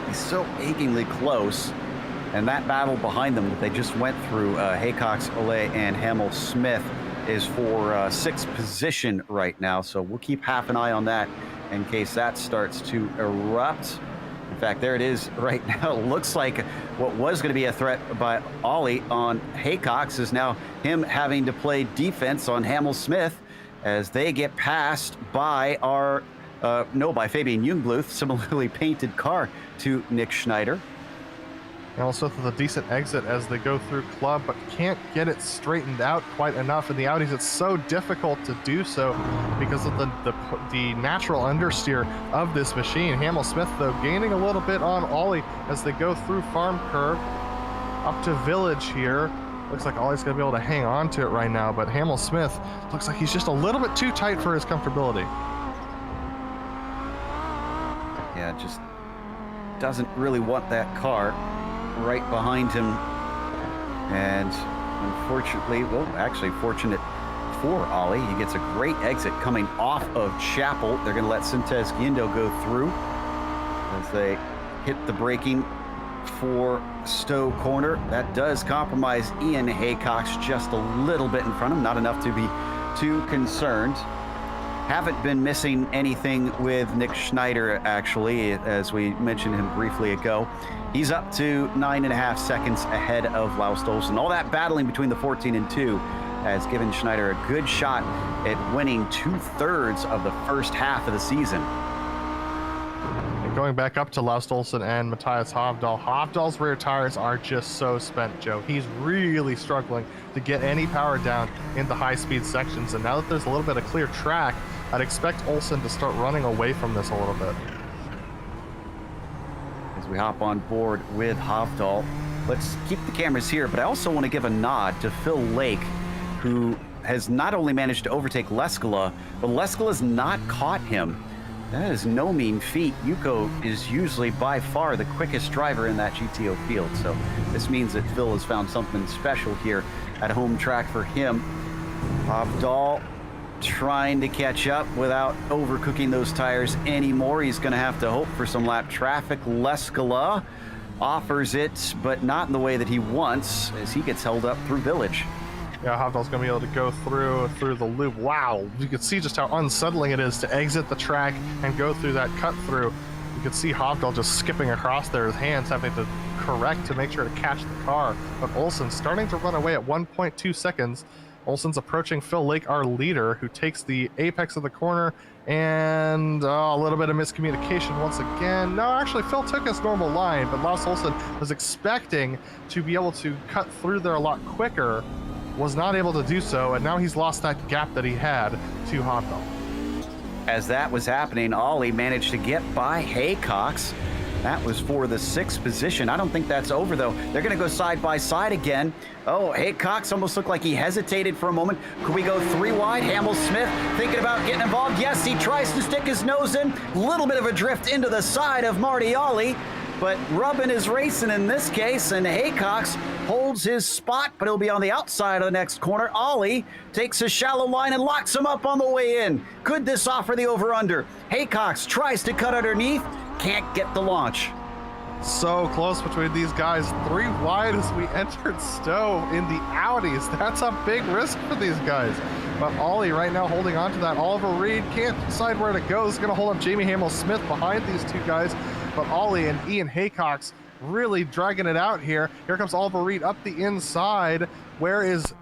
He's so achingly close. And that battle behind them that they just went through, Haycox, Olay, and Hamel Smith, is for 6th position right now. So we'll keep half an eye on that in case that starts to erupt. In fact, there it is right now. It looks like what was going to be a threat by Ollie on Haycox is now him having to play defense on Hamel Smith as they get passed by by Fabian Jungbluth, similarly painted car to Nick Schneider. Hamel Smith with a decent exit as they go through Club, but can't get it straightened out quite enough. In the Audis, it's so difficult to do so because of the natural understeer of this machine. Hamel Smith, though, gaining a little bit on Ollie as they go through Farm Curve up to Village here. Looks like Ollie's going to be able to hang on to it right now, but Hamel Smith looks like he's just a little bit too tight for his comfortability. Yeah, just doesn't really want that car right behind him, and unfortunately, well, actually fortunate for Ollie, he gets a great exit coming off of Chapel. They're going to let Sintes Guindo go through as they hit the braking for Stowe Corner. That does compromise Ian Haycox just a little bit in front of him, not enough to be too concerned. Haven't been missing anything with Nick Schneider, actually, as we mentioned him briefly ago. He's up to 9.5 seconds ahead of Laus Olsen. All that battling between the 14 and 2 has given Schneider a good shot at winning 2/3 of the first half of the season. And going back up to Laus Olsen and Matthias Hovdal. Hovdal's rear tires are just so spent, Joe. He's really struggling to get any power down in the high-speed sections. And now that there's a little bit of clear track, I'd expect Olsen to start running away from this a little bit. As we hop on board with Hovdal, let's keep the cameras here, but I also want to give a nod to Phil Lake, who has not only managed to overtake Leskala, but Leskala's not caught him. That is no mean feat. Yuko is usually by far the quickest driver in that GTO field, so this means that Phil has found something special here at home track for him. Hovdal trying to catch up without overcooking those tires anymore. He's going to have to hope for some lap traffic. Leskala offers it, but not in the way that he wants, as he gets held up through Village. Yeah, Hovdal's going to be able to go through the loop. Wow, you can see just how unsettling it is to exit the track and go through that cut through. You can see Hovdal just skipping across there, his hands having to correct to make sure to catch the car. But Olsen starting to run away at 1.2 seconds. Olsen's approaching Phil Lake, our leader, who takes the apex of the corner, and a little bit of miscommunication once again. No, actually, Phil took his normal line, but Laus Olsen was expecting to be able to cut through there a lot quicker, was not able to do so, and now he's lost that gap that he had to Hovdal. As that was happening, Ollie managed to get by Haycox. That was for the 6th position. I don't think that's over, though. They're going to go side by side again. Oh, Haycox almost looked like he hesitated for a moment. Could we go 3 wide? Hamel Smith thinking about getting involved. Yes, he tries to stick his nose in. Little bit of a drift into the side of Marty Ollie, but rubbing is racing in this case, and Haycox holds his spot, but he'll be on the outside of the next corner. Ollie takes a shallow line and locks him up on the way in. Could this offer the over-under? Haycox tries to cut underneath. Can't get the launch. So close between these guys. 3 wide as we entered Stowe in the Audis. That's a big risk for these guys. But Ollie right now holding on to that. Oliver Reed can't decide where to go. He's going to hold up Jamie Hamel-Smith behind these 2 guys. But Ollie and Ian Haycox really dragging it out here. Here comes Oliver Reed up the inside. Where is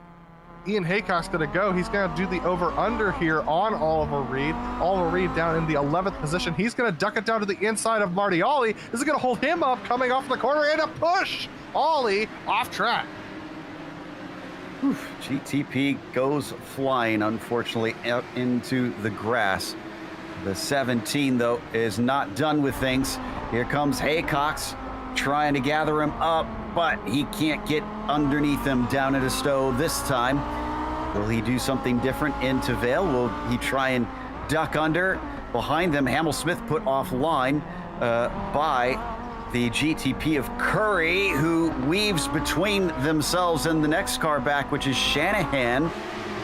Ian Haycock's going to go? He's going to do the over-under here on Oliver Reed. Oliver Reed down in the 11th position. He's going to duck it down to the inside of Marty Ollie. This is going to hold him up coming off the corner, and a push! Ollie off track. GTP goes flying, unfortunately, out into the grass. The 17, though, is not done with things. Here comes Haycox trying to gather him up. but he can't get underneath him down into Stowe this time. Will he do something different into Vale? Will he try and duck under? Behind them, Hamill Smith put offline by the GTP of Curry, who weaves between themselves and the next car back, which is Shanahan.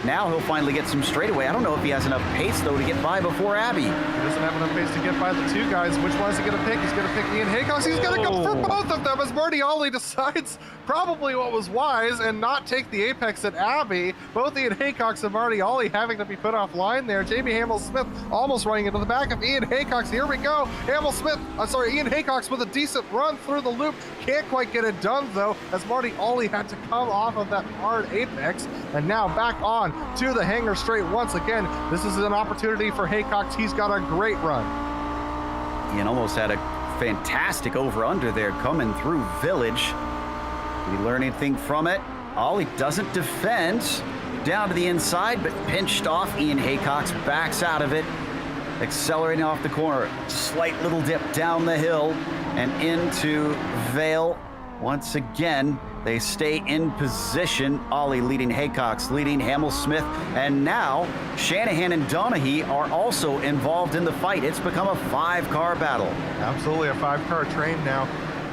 Now he'll finally get some straightaway. I don't know if he has enough pace, though, to get by before Abbey. He doesn't have enough pace to get by the two guys. Which one is he going to pick? He's going to pick Ian Haycox. He's going to go for both of them as Marty Ollie decides probably what was wise and not take the apex at Abbey. Both Ian Haycox and Marty Ollie having to be put offline there. Jamie Hamill-Smith almost running into the back of Ian Haycox. Here we go. Ian Haycox with a decent run through the loop. Can't quite get it done, though, as Marty Ollie had to come off of that hard apex. And now back on to the hangar straight once again. This is an opportunity for Haycox. He's got a great run. Ian almost had a fantastic over-under there coming through Village. Did he learn anything from it? Ollie doesn't defend. Down to the inside, but pinched off. Ian Haycox backs out of it, accelerating off the corner. Slight little dip down the hill and into Vale. Once again, they stay in position. Ollie leading Haycox, leading Hamill-Smith, and now Shanahan and Donaghy are also involved in the fight. It's become a 5-car battle. Absolutely a 5-car train now.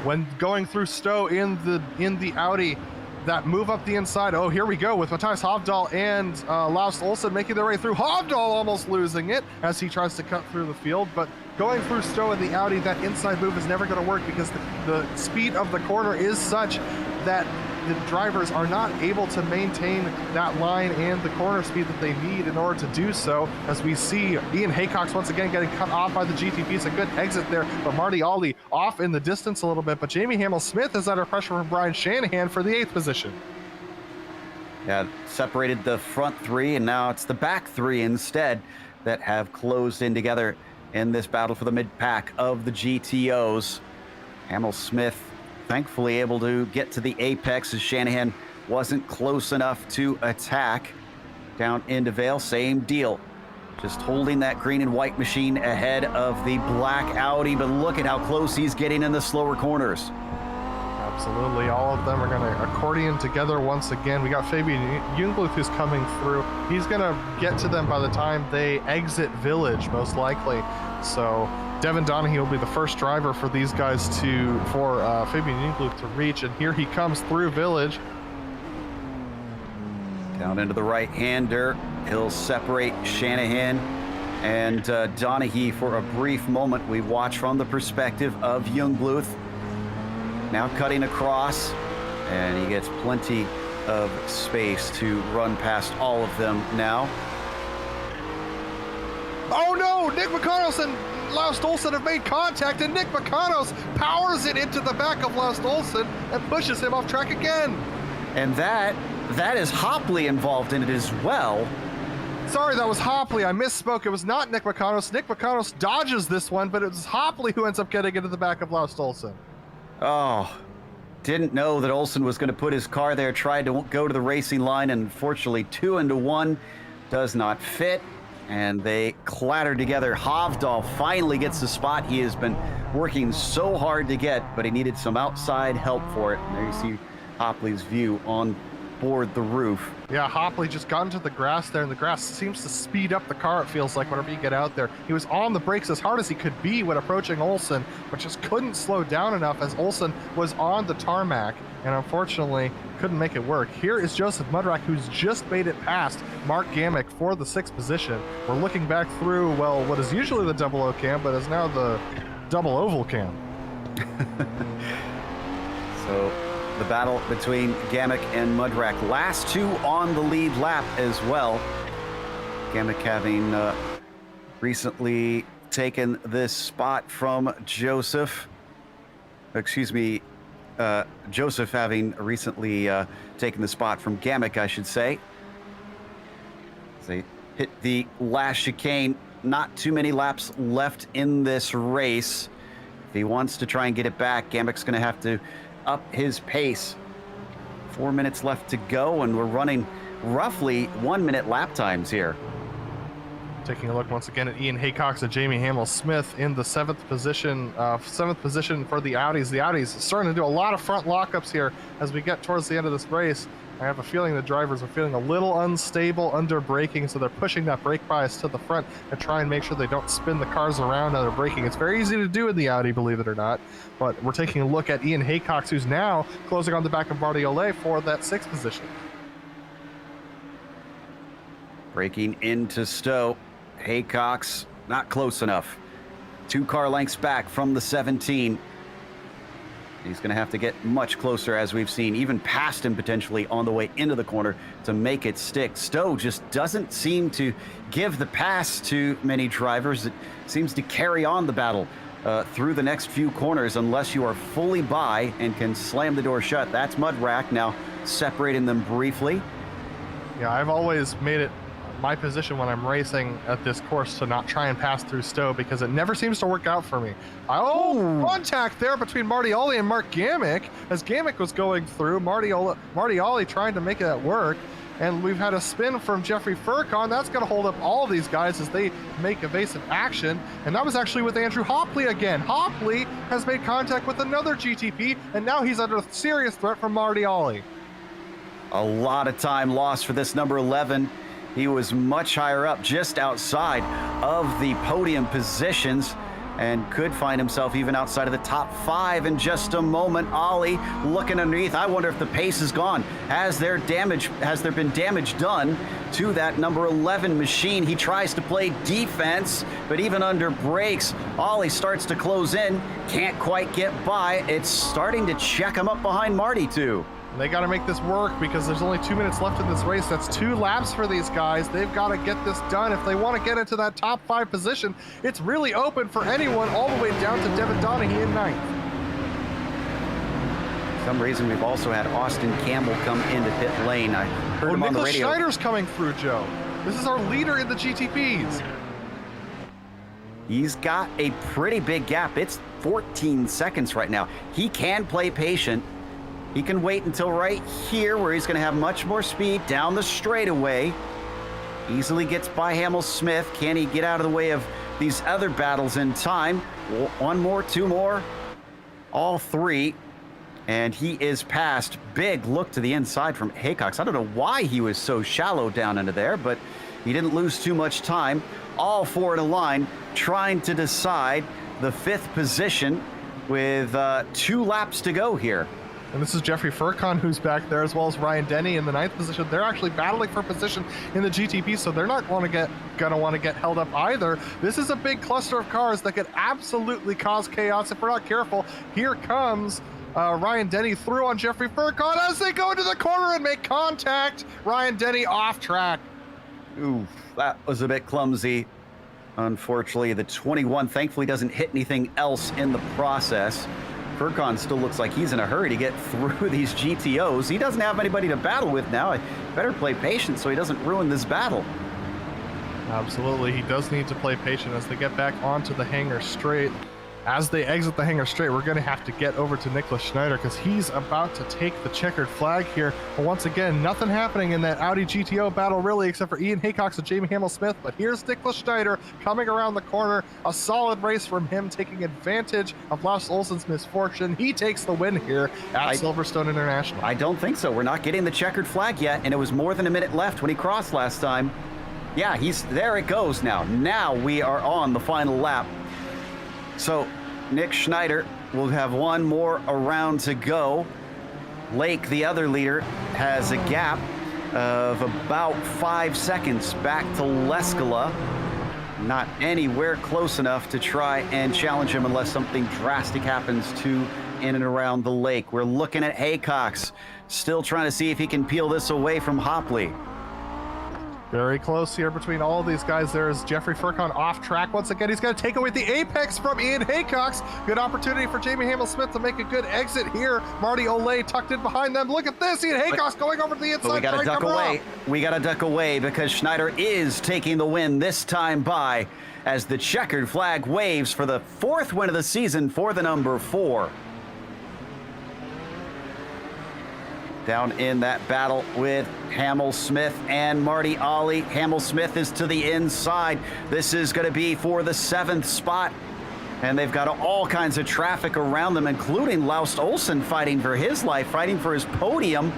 When going through Stowe in the Audi, that move up the inside. Oh, here we go with Matthijs Hovdal and Laust Olsen making their way through. Hovdal almost losing it as he tries to cut through the field, but going through Stowe in the Audi, that inside move is never going to work because the speed of the corner is such that the drivers are not able to maintain that line and the corner speed that they need in order to do so. As we see Ian Haycox once again getting cut off by the GTP. It's a good exit there, but Marty Ollie off in the distance a little bit. But Jamie Hamill-Smith is under pressure from Brian Shanahan for the 8th position. Yeah, separated the front 3, and now it's the back 3 instead that have closed in together in this battle for the mid-pack of the GTOs. Hamill-Smith thankfully able to get to the apex as Shanahan wasn't close enough to attack. Down into Vale, same deal. Just holding that green and white machine ahead of the black Audi, but look at how close he's getting in the slower corners. Absolutely, all of them are going to accordion together once again. We got Fabian Jungluth who's coming through. He's going to get to them by the time they exit Village, most likely. So Devin Donaghy will be the first driver for these guys for Fabian Jungluth to reach, and here he comes through Village. Down into the right-hander, he'll separate Shanahan and Donaghy for a brief moment. We watch from the perspective of Jungluth. Now cutting across, and he gets plenty of space to run past all of them now. Oh no, Nick McConnell and Laust Olsen have made contact, and Nick McConnell powers it into the back of Laust Olsen and pushes him off track again. And that is Hopley involved in it as well. Sorry, that was Hopley. I misspoke. It was not Nick McConnell. Nick McConnell dodges this one, but it was Hopley who ends up getting into the back of Laust Olsen. Oh, didn't know that Olsen was going to put his car there, tried to go to the racing line, and unfortunately 2 into 1 does not fit, and they clatter together. Hovdal finally gets the spot he has been working so hard to get, but he needed some outside help for it. And there you see Hopley's view on board the roof. Yeah, Hopley just got into the grass there, and the grass seems to speed up the car, it feels like, whenever you get out there. He was on the brakes as hard as he could be when approaching Olsen, but just couldn't slow down enough as Olsen was on the tarmac, and unfortunately couldn't make it work. Here is Joseph Mudrak, who's just made it past Mark Gamick for the 6th position. We're looking back through, well, what is usually the double O cam, but is now the double oval cam. So the battle between Gamick and Mudrak. Last 2 on the lead lap as well. Gamick having recently taken this spot from Joseph. Excuse me, Joseph having recently taken the spot from Gamick, I should say. As they hit the last chicane. Not too many laps left in this race. If he wants to try and get it back, Gamick's going to have to up his pace. 4 minutes left to go, and we're running roughly 1 minute lap times here. Taking a look once again at Ian Haycox and Jamie Hamill-Smith in the seventh position for the Audis. The Audis starting to do a lot of front lockups here as we get towards the end of this race. I have a feeling the drivers are feeling a little unstable under braking, so they're pushing that brake bias to the front and try and make sure they don't spin the cars around under braking. It's very easy to do in the Audi, believe it or not. But we're taking a look at Ian Haycox, who's now closing on the back of Marty Ole for that sixth position. Breaking into Stowe. Haycox not close enough. 2 car lengths back from the 17. He's going to have to get much closer, as we've seen, even past him potentially on the way into the corner to make it stick. Stowe just doesn't seem to give the pass to many drivers. It seems to carry on the battle through the next few corners unless you are fully by and can slam the door shut. That's Mudrack now separating them briefly. Yeah, I've always made it my position when I'm racing at this course to not try and pass through Stowe because it never seems to work out for me. Contact there between Marty Ole and Mark Gamick as Gamick was going through. Marty Ole trying to make that work. And we've had a spin from Jeffrey Furcon. That's going to hold up all of these guys as they make evasive action. And that was actually with Andrew Hopley again. Hopley has made contact with another GTP, and now he's under serious threat from Marty Ole. A lot of time lost for this number 11. He was much higher up, just outside of the podium positions, and could find himself even outside of the top 5 in just a moment. Ollie looking underneath. I wonder if the pace is gone. Has there been damage done to that number 11 machine? He tries to play defense, but even under brakes, Ollie starts to close in. Can't quite get by. It's starting to check him up behind Marty too. They got to make this work because there's only 2 minutes left in this race. That's 2 laps for these guys. They've got to get this done if they want to get into that top 5 position. It's really open for anyone all the way down to Devin Donaghy in 9th. For some reason, we've also had Austin Campbell come into pit lane. I heard him on the radio. Schneider's coming through, Joe. This is our leader in the GTPs. He's got a pretty big gap. It's 14 seconds right now. He can play patient. He can wait until right here where he's going to have much more speed down the straightaway. Easily gets by Hamill-Smith. Can he get out of the way of these other battles in time? 1 more, 2 more, all 3. And he is past. Big look to the inside from Haycox. I don't know why he was so shallow down into there, but he didn't lose too much time. All 4 in a line trying to decide the 5th position with 2 laps to go here. And this is Jeffrey Furcon who's back there, as well as Ryan Denny in the 9th position. They're actually battling for position in the GTP, so they're not going to want to get held up either. This is a big cluster of cars that could absolutely cause chaos if we're not careful. Here comes Ryan Denny through on Jeffrey Furcon as they go into the corner and make contact. Ryan Denny off track. Ooh, that was a bit clumsy. Unfortunately, the 21 thankfully doesn't hit anything else in the process. Furcon still looks like he's in a hurry to get through these GTOs. He doesn't have anybody to battle with now. I better play patient so he doesn't ruin this battle. Absolutely, he does need to play patient as they get back onto the hangar straight. As they exit the hangar straight, we're going to have to get over to Nicholas Schneider because he's about to take the checkered flag here. But once again, nothing happening in that Audi GTO battle really, except for Ian Haycox and Jamie Hamill-Smith. But here's Nicholas Schneider coming around the corner. A solid race from him, taking advantage of Lars Olsen's misfortune. He takes the win here at Silverstone International. I don't think so. We're not getting the checkered flag yet, and it was more than a minute left when he crossed last time. Yeah, there it goes now. Now we are on the final lap. So Nick Schneider will have 1 more around to go. Lake, the other leader, has a gap of about 5 seconds back to Leskala. Not anywhere close enough to try and challenge him unless something drastic happens to in and around the lake. We're looking at Haycox, still trying to see if he can peel this away from Hopley. Very close here between all of these guys. There's Jeffrey Furcon off track. Once again, he's going to take away the apex from Ian Haycox. Good opportunity for Jamie Hamill-Smith to make a good exit here. Marty Ole tucked in behind them. Look at this. Ian Haycox going over to the inside. But we got to duck away. We got to duck away because Schneider is taking the win this time by as the checkered flag waves for the 4th win of the season for the number 4. down in that battle with Kamel Smith and Marty Ollie. Kamel Smith is to the inside. This is going to be for the 7th spot. And they've got all kinds of traffic around them, including Laust Olsen fighting for his life, fighting for his podium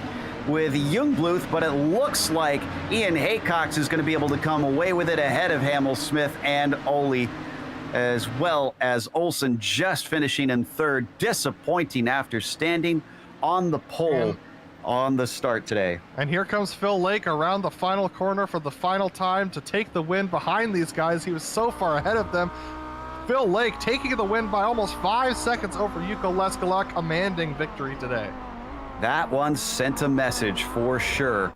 with Jungbluth, but it looks like Ian Haycox is going to be able to come away with it ahead of Kamel Smith and Ollie, as well as Olsen just finishing in 3rd. Disappointing after standing on the pole on the start today. And here comes Phil Lake around the final corner for the final time to take the win behind these guys. He was so far ahead of them. Phil Lake taking the win by almost 5 seconds over Yuko Leskala, commanding victory today. That one sent a message for sure.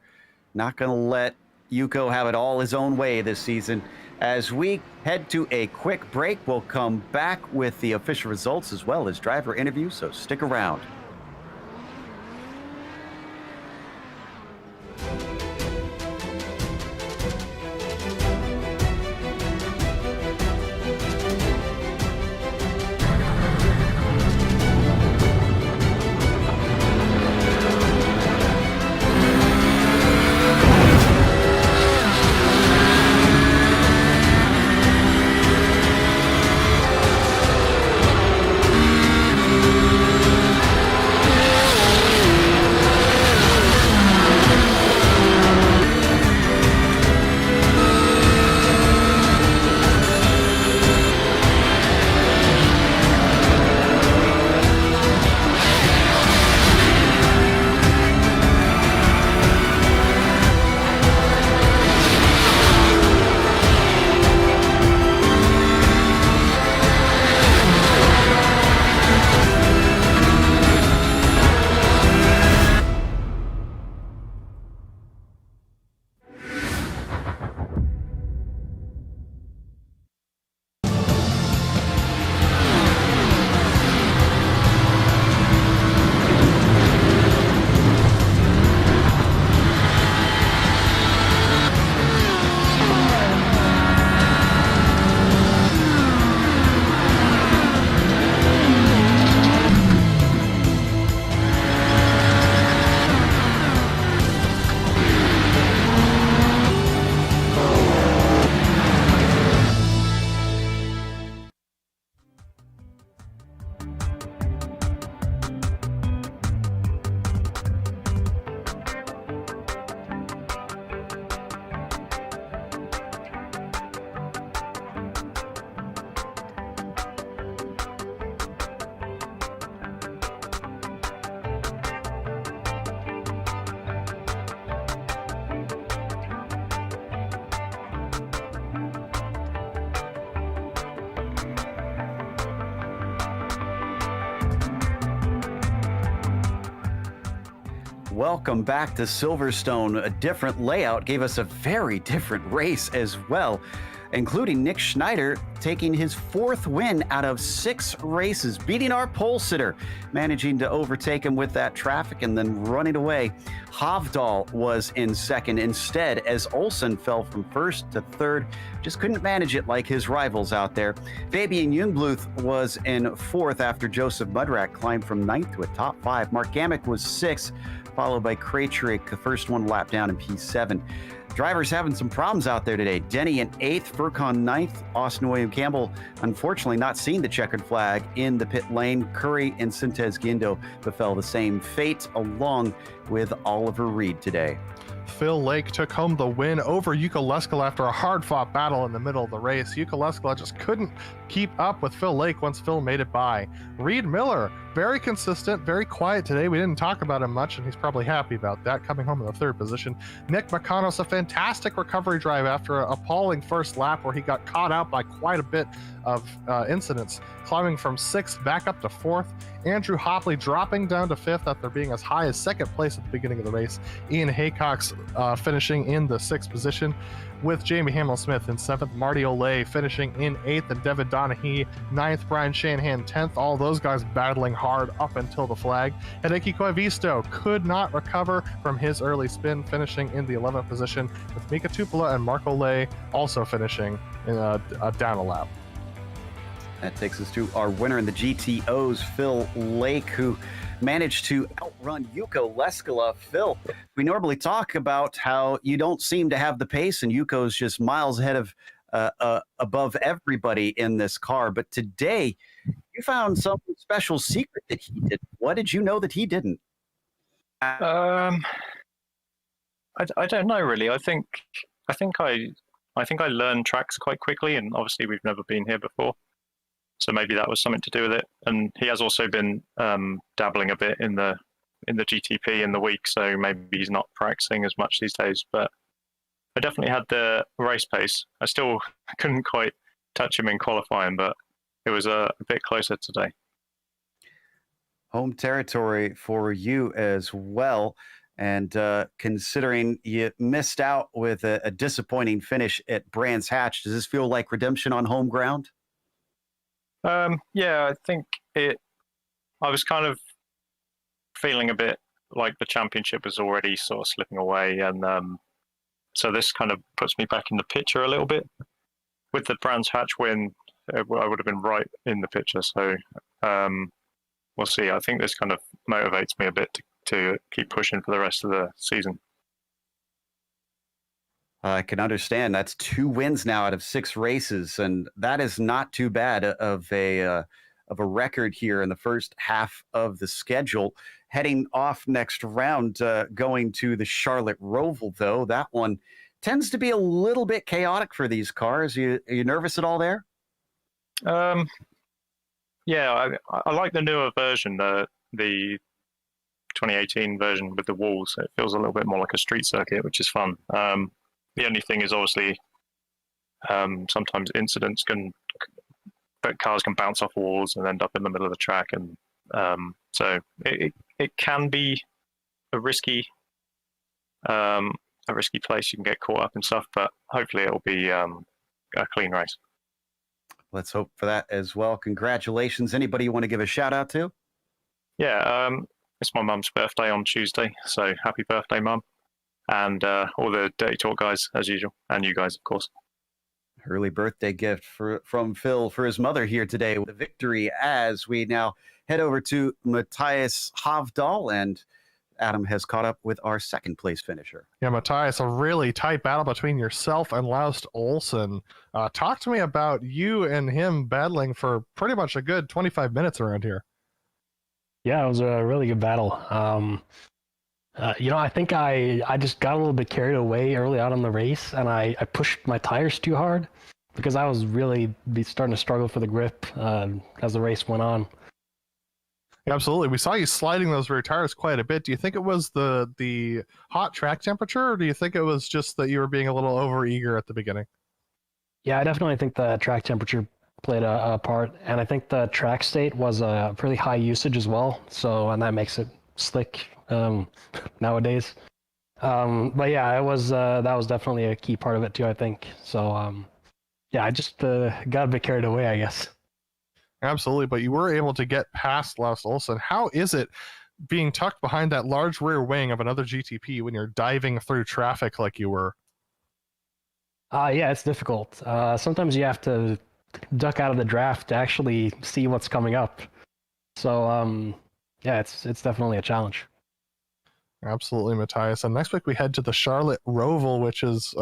Not going to let Yuko have it all his own way this season. As we head to a quick break, we'll come back with the official results as well as driver interviews, so stick around. Welcome back to Silverstone. A different layout gave us a very different race as well, including Nick Schneider taking his 4th win out of 6 races, beating our pole sitter, managing to overtake him with that traffic and then running away. Hovdal was in 2nd instead as Olsen fell from 1st to 3rd. Just couldn't manage it like his rivals out there. Fabian Jungbluth was in 4th after Joseph Mudrack climbed from 9th to a top 5. Mark Gamick was 6th, followed by Krejcik, the first one lap down in P7. Drivers having some problems out there today. Denny in 8th, Furcon 9th, Austin William Campbell, unfortunately not seeing the checkered flag in the pit lane. Curry and Sintez Guindo befell the same fate, along with Oliver Reed today. Phil Lake took home the win over Yuko Leskala after a hard-fought battle in the middle of the race. Yuko Leskala just couldn't keep up with Phil Lake once Phil made it by. Reed Miller, very consistent, very quiet today. We didn't talk about him much, and he's probably happy about that, coming home in the 3rd position. Nick McConos, a fantastic recovery drive after an appalling first lap where he got caught out by quite a bit of incidents, climbing from 6th back up to 4th. Andrew Hopley dropping down to 5th after being as high as 2nd place at the beginning of the race. Ian Haycox finishing in the 6th position, with Jamie Hamill-Smith in 7th, Marty Olay finishing in 8th, and Devin Donaghy 9th, Brian Shanahan 10th. All those guys battling hard up until the flag. Hideki Koivisto could not recover from his early spin, finishing in the 11th position, with Mika Tupola and Mark Olay also finishing in down a lap. That takes us to our winner in the GTOs, Phil Lake, who managed to outrun Yuko Leskala. Phil, we normally talk about how you don't seem to have the pace, and Yuko's just miles ahead of above everybody in this car. But today, you found some special secret that he did. What did you know that he didn't? I don't know really. I think I learned tracks quite quickly, and obviously we've never been here before, so maybe that was something to do with it. And he has also been dabbling a bit in the GTP in the week, so maybe he's not practicing as much these days. But I definitely had the race pace. I still couldn't quite touch him in qualifying, but it was a bit closer today. Home territory for you as well. And considering you missed out with a disappointing finish at Brands Hatch, does this feel like redemption on home ground? Yeah, I think I was kind of feeling a bit like the championship was already sort of slipping away, and so this kind of puts me back in the picture a little bit. With the Brands Hatch win, I would have been right in the picture. So we'll see. I think this kind of motivates me a bit to keep pushing for the rest of the season. I can understand. That's 2 wins now out of 6 races, and that is not too bad of a record here in the first half of the schedule. Heading off next round, going to the Charlotte Roval, though. That one tends to be a little bit chaotic for these cars. Are you nervous at all there? Yeah, I like the newer version, the 2018 version with the walls. It feels a little bit more like a street circuit, which is fun. The only thing is obviously sometimes incidents cars can bounce off walls and end up in the middle of the track, and so it can be a risky place. You can get caught up in stuff, but hopefully it'll be a clean race. Let's hope for that as well. Congratulations. Anybody you want to give a shout out to? Yeah, it's my mum's birthday on Tuesday, so happy birthday, Mum. And all the Dirty Talk guys, as usual, and you guys, of course. Early birthday gift from Phil for his mother here today with a victory, as we now head over to Matthias Havdal, and Adam has caught up with our second place finisher. Yeah, Matthias, a really tight battle between yourself and Laust Olsen. Talk to me about you and him battling for pretty much a good 25 minutes around here. Yeah, it was a really good battle. I think I just got a little bit carried away early out in the race, and I pushed my tires too hard because I was really starting to struggle for the grip as the race went on. Absolutely. We saw you sliding those rear tires quite a bit. Do you think it was the hot track temperature, or do you think it was just that you were being a little overeager at the beginning? Yeah, I definitely think the track temperature played a part, and I think the track state was a pretty high usage as well, and that makes it slick nowadays. But yeah, it was that was definitely a key part of it too, I think. So yeah, I just got a bit carried away, I guess. Absolutely, but you were able to get past Laust Olsen. How is it being tucked behind that large rear wing of another GTP when you're diving through traffic like you were? Yeah, it's difficult. Sometimes you have to duck out of the draft to actually see what's coming up. So yeah, it's definitely a challenge. Absolutely, Matthias. And next week we head to the Charlotte Roval, which is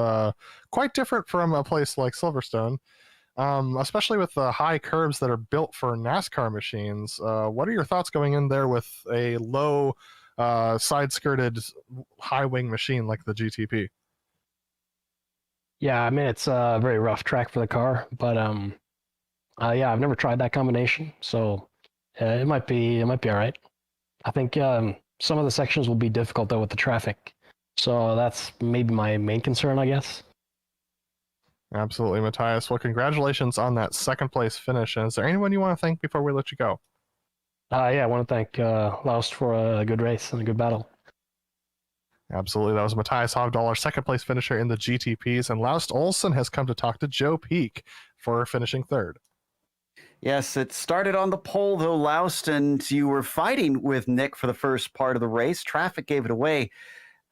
quite different from a place like Silverstone, especially with the high curbs that are built for NASCAR machines. What are your thoughts going in there with a low side-skirted high wing machine like the GTP? Yeah, I mean, it's a very rough track for the car, but yeah, I've never tried that combination, so it might be all right. I think some of the sections will be difficult though with the traffic, so that's maybe my main concern, I guess. Absolutely, Matthias. Well, congratulations on that second place finish. And is there anyone you want to thank before we let you go? Yeah, I want to thank Laust for a good race and a good battle. Absolutely. That was Matthias Havdal, our second place finisher in the GTPs. And Laust Olsen has come to talk to Joe Peak for finishing third. Yes, it started on the pole, though, Laust, and you were fighting with Nick for the first part of the race. Traffic gave it away.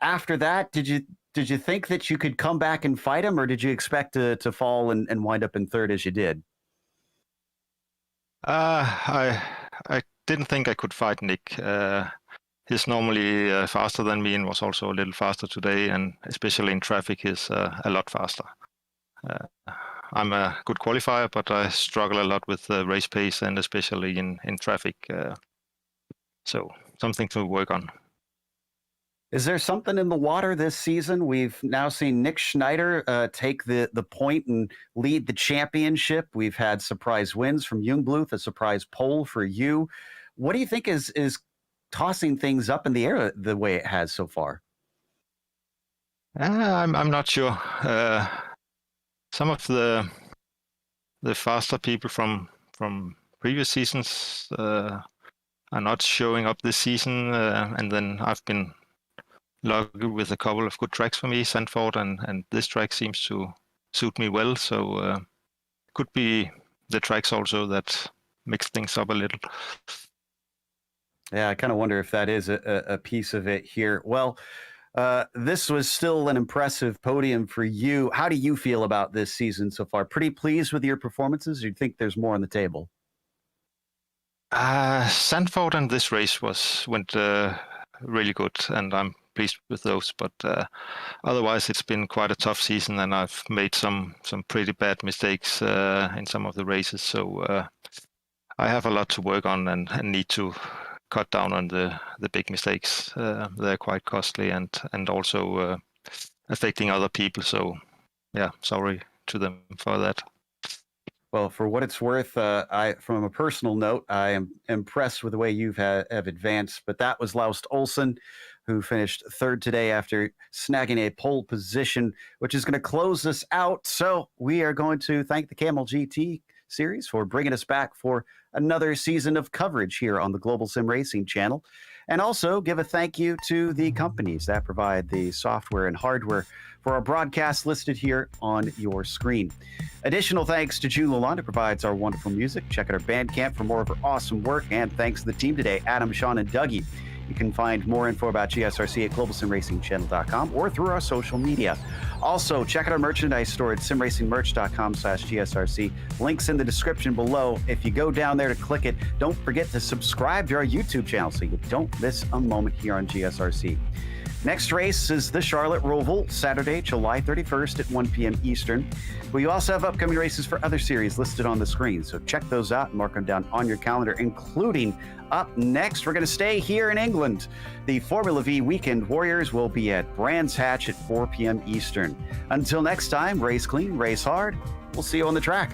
After that, did you think that you could come back and fight him, or did you expect to fall and wind up in third as you did? I didn't think I could fight Nick. He's normally faster than me and was also a little faster today, and especially in traffic, he's a lot faster. I'm a good qualifier, but I struggle a lot with race pace and especially in traffic. So something to work on. Is there something in the water this season? We've now seen Nick Schneider take the point and lead the championship. We've had surprise wins from Jungbluth, a surprise pole for you. What do you think is tossing things up in the air the way it has so far? I'm not sure. Some of the faster people from previous seasons are not showing up this season, and then I've been lucky with a couple of good tracks for me, Sandford, and this track seems to suit me well. So could be the tracks also that mix things up a little. Yeah, I kind of wonder if that is a piece of it here. Well, this was still an impressive podium for you. How do you feel about this season so far? Pretty pleased with your performances? Or do you think there's more on the table? Sandford and this race went really good, and I'm pleased with those. But otherwise, it's been quite a tough season, and I've made some pretty bad mistakes in some of the races. So I have a lot to work on and need to cut down on the big mistakes. They're quite costly and also affecting other people. So yeah, sorry to them for that. Well, for what it's worth, from a personal note, I am impressed with the way you have advanced. But that was Laust Olsen, who finished third today after snagging a pole position, which is going to close us out. So we are going to thank the Kamel GT series for bringing us back for another season of coverage here on the Global Sim Racing channel. And also give a thank you to the companies that provide the software and hardware for our broadcast listed here on your screen. Additional thanks to June Lalonde, who provides our wonderful music. Check out our Bandcamp for more of her awesome work. And thanks to the team today, Adam, Sean, and Dougie. You can find more info about GSRC at globalsimracingchannel.com or through our social media. Also, check out our merchandise store at simracingmerch.com/GSRC. Links in the description below. If you go down there to click it, don't forget to subscribe to our YouTube channel so you don't miss a moment here on GSRC. Next race is the Charlotte Roval, Saturday, July 31st at 1 p.m. Eastern. We also have upcoming races for other series listed on the screen, so check those out and mark them down on your calendar, including up next, we're going to stay here in England. The Formula V Weekend Warriors will be at Brands Hatch at 4 p.m. Eastern. Until next time, race clean, race hard. We'll see you on the track.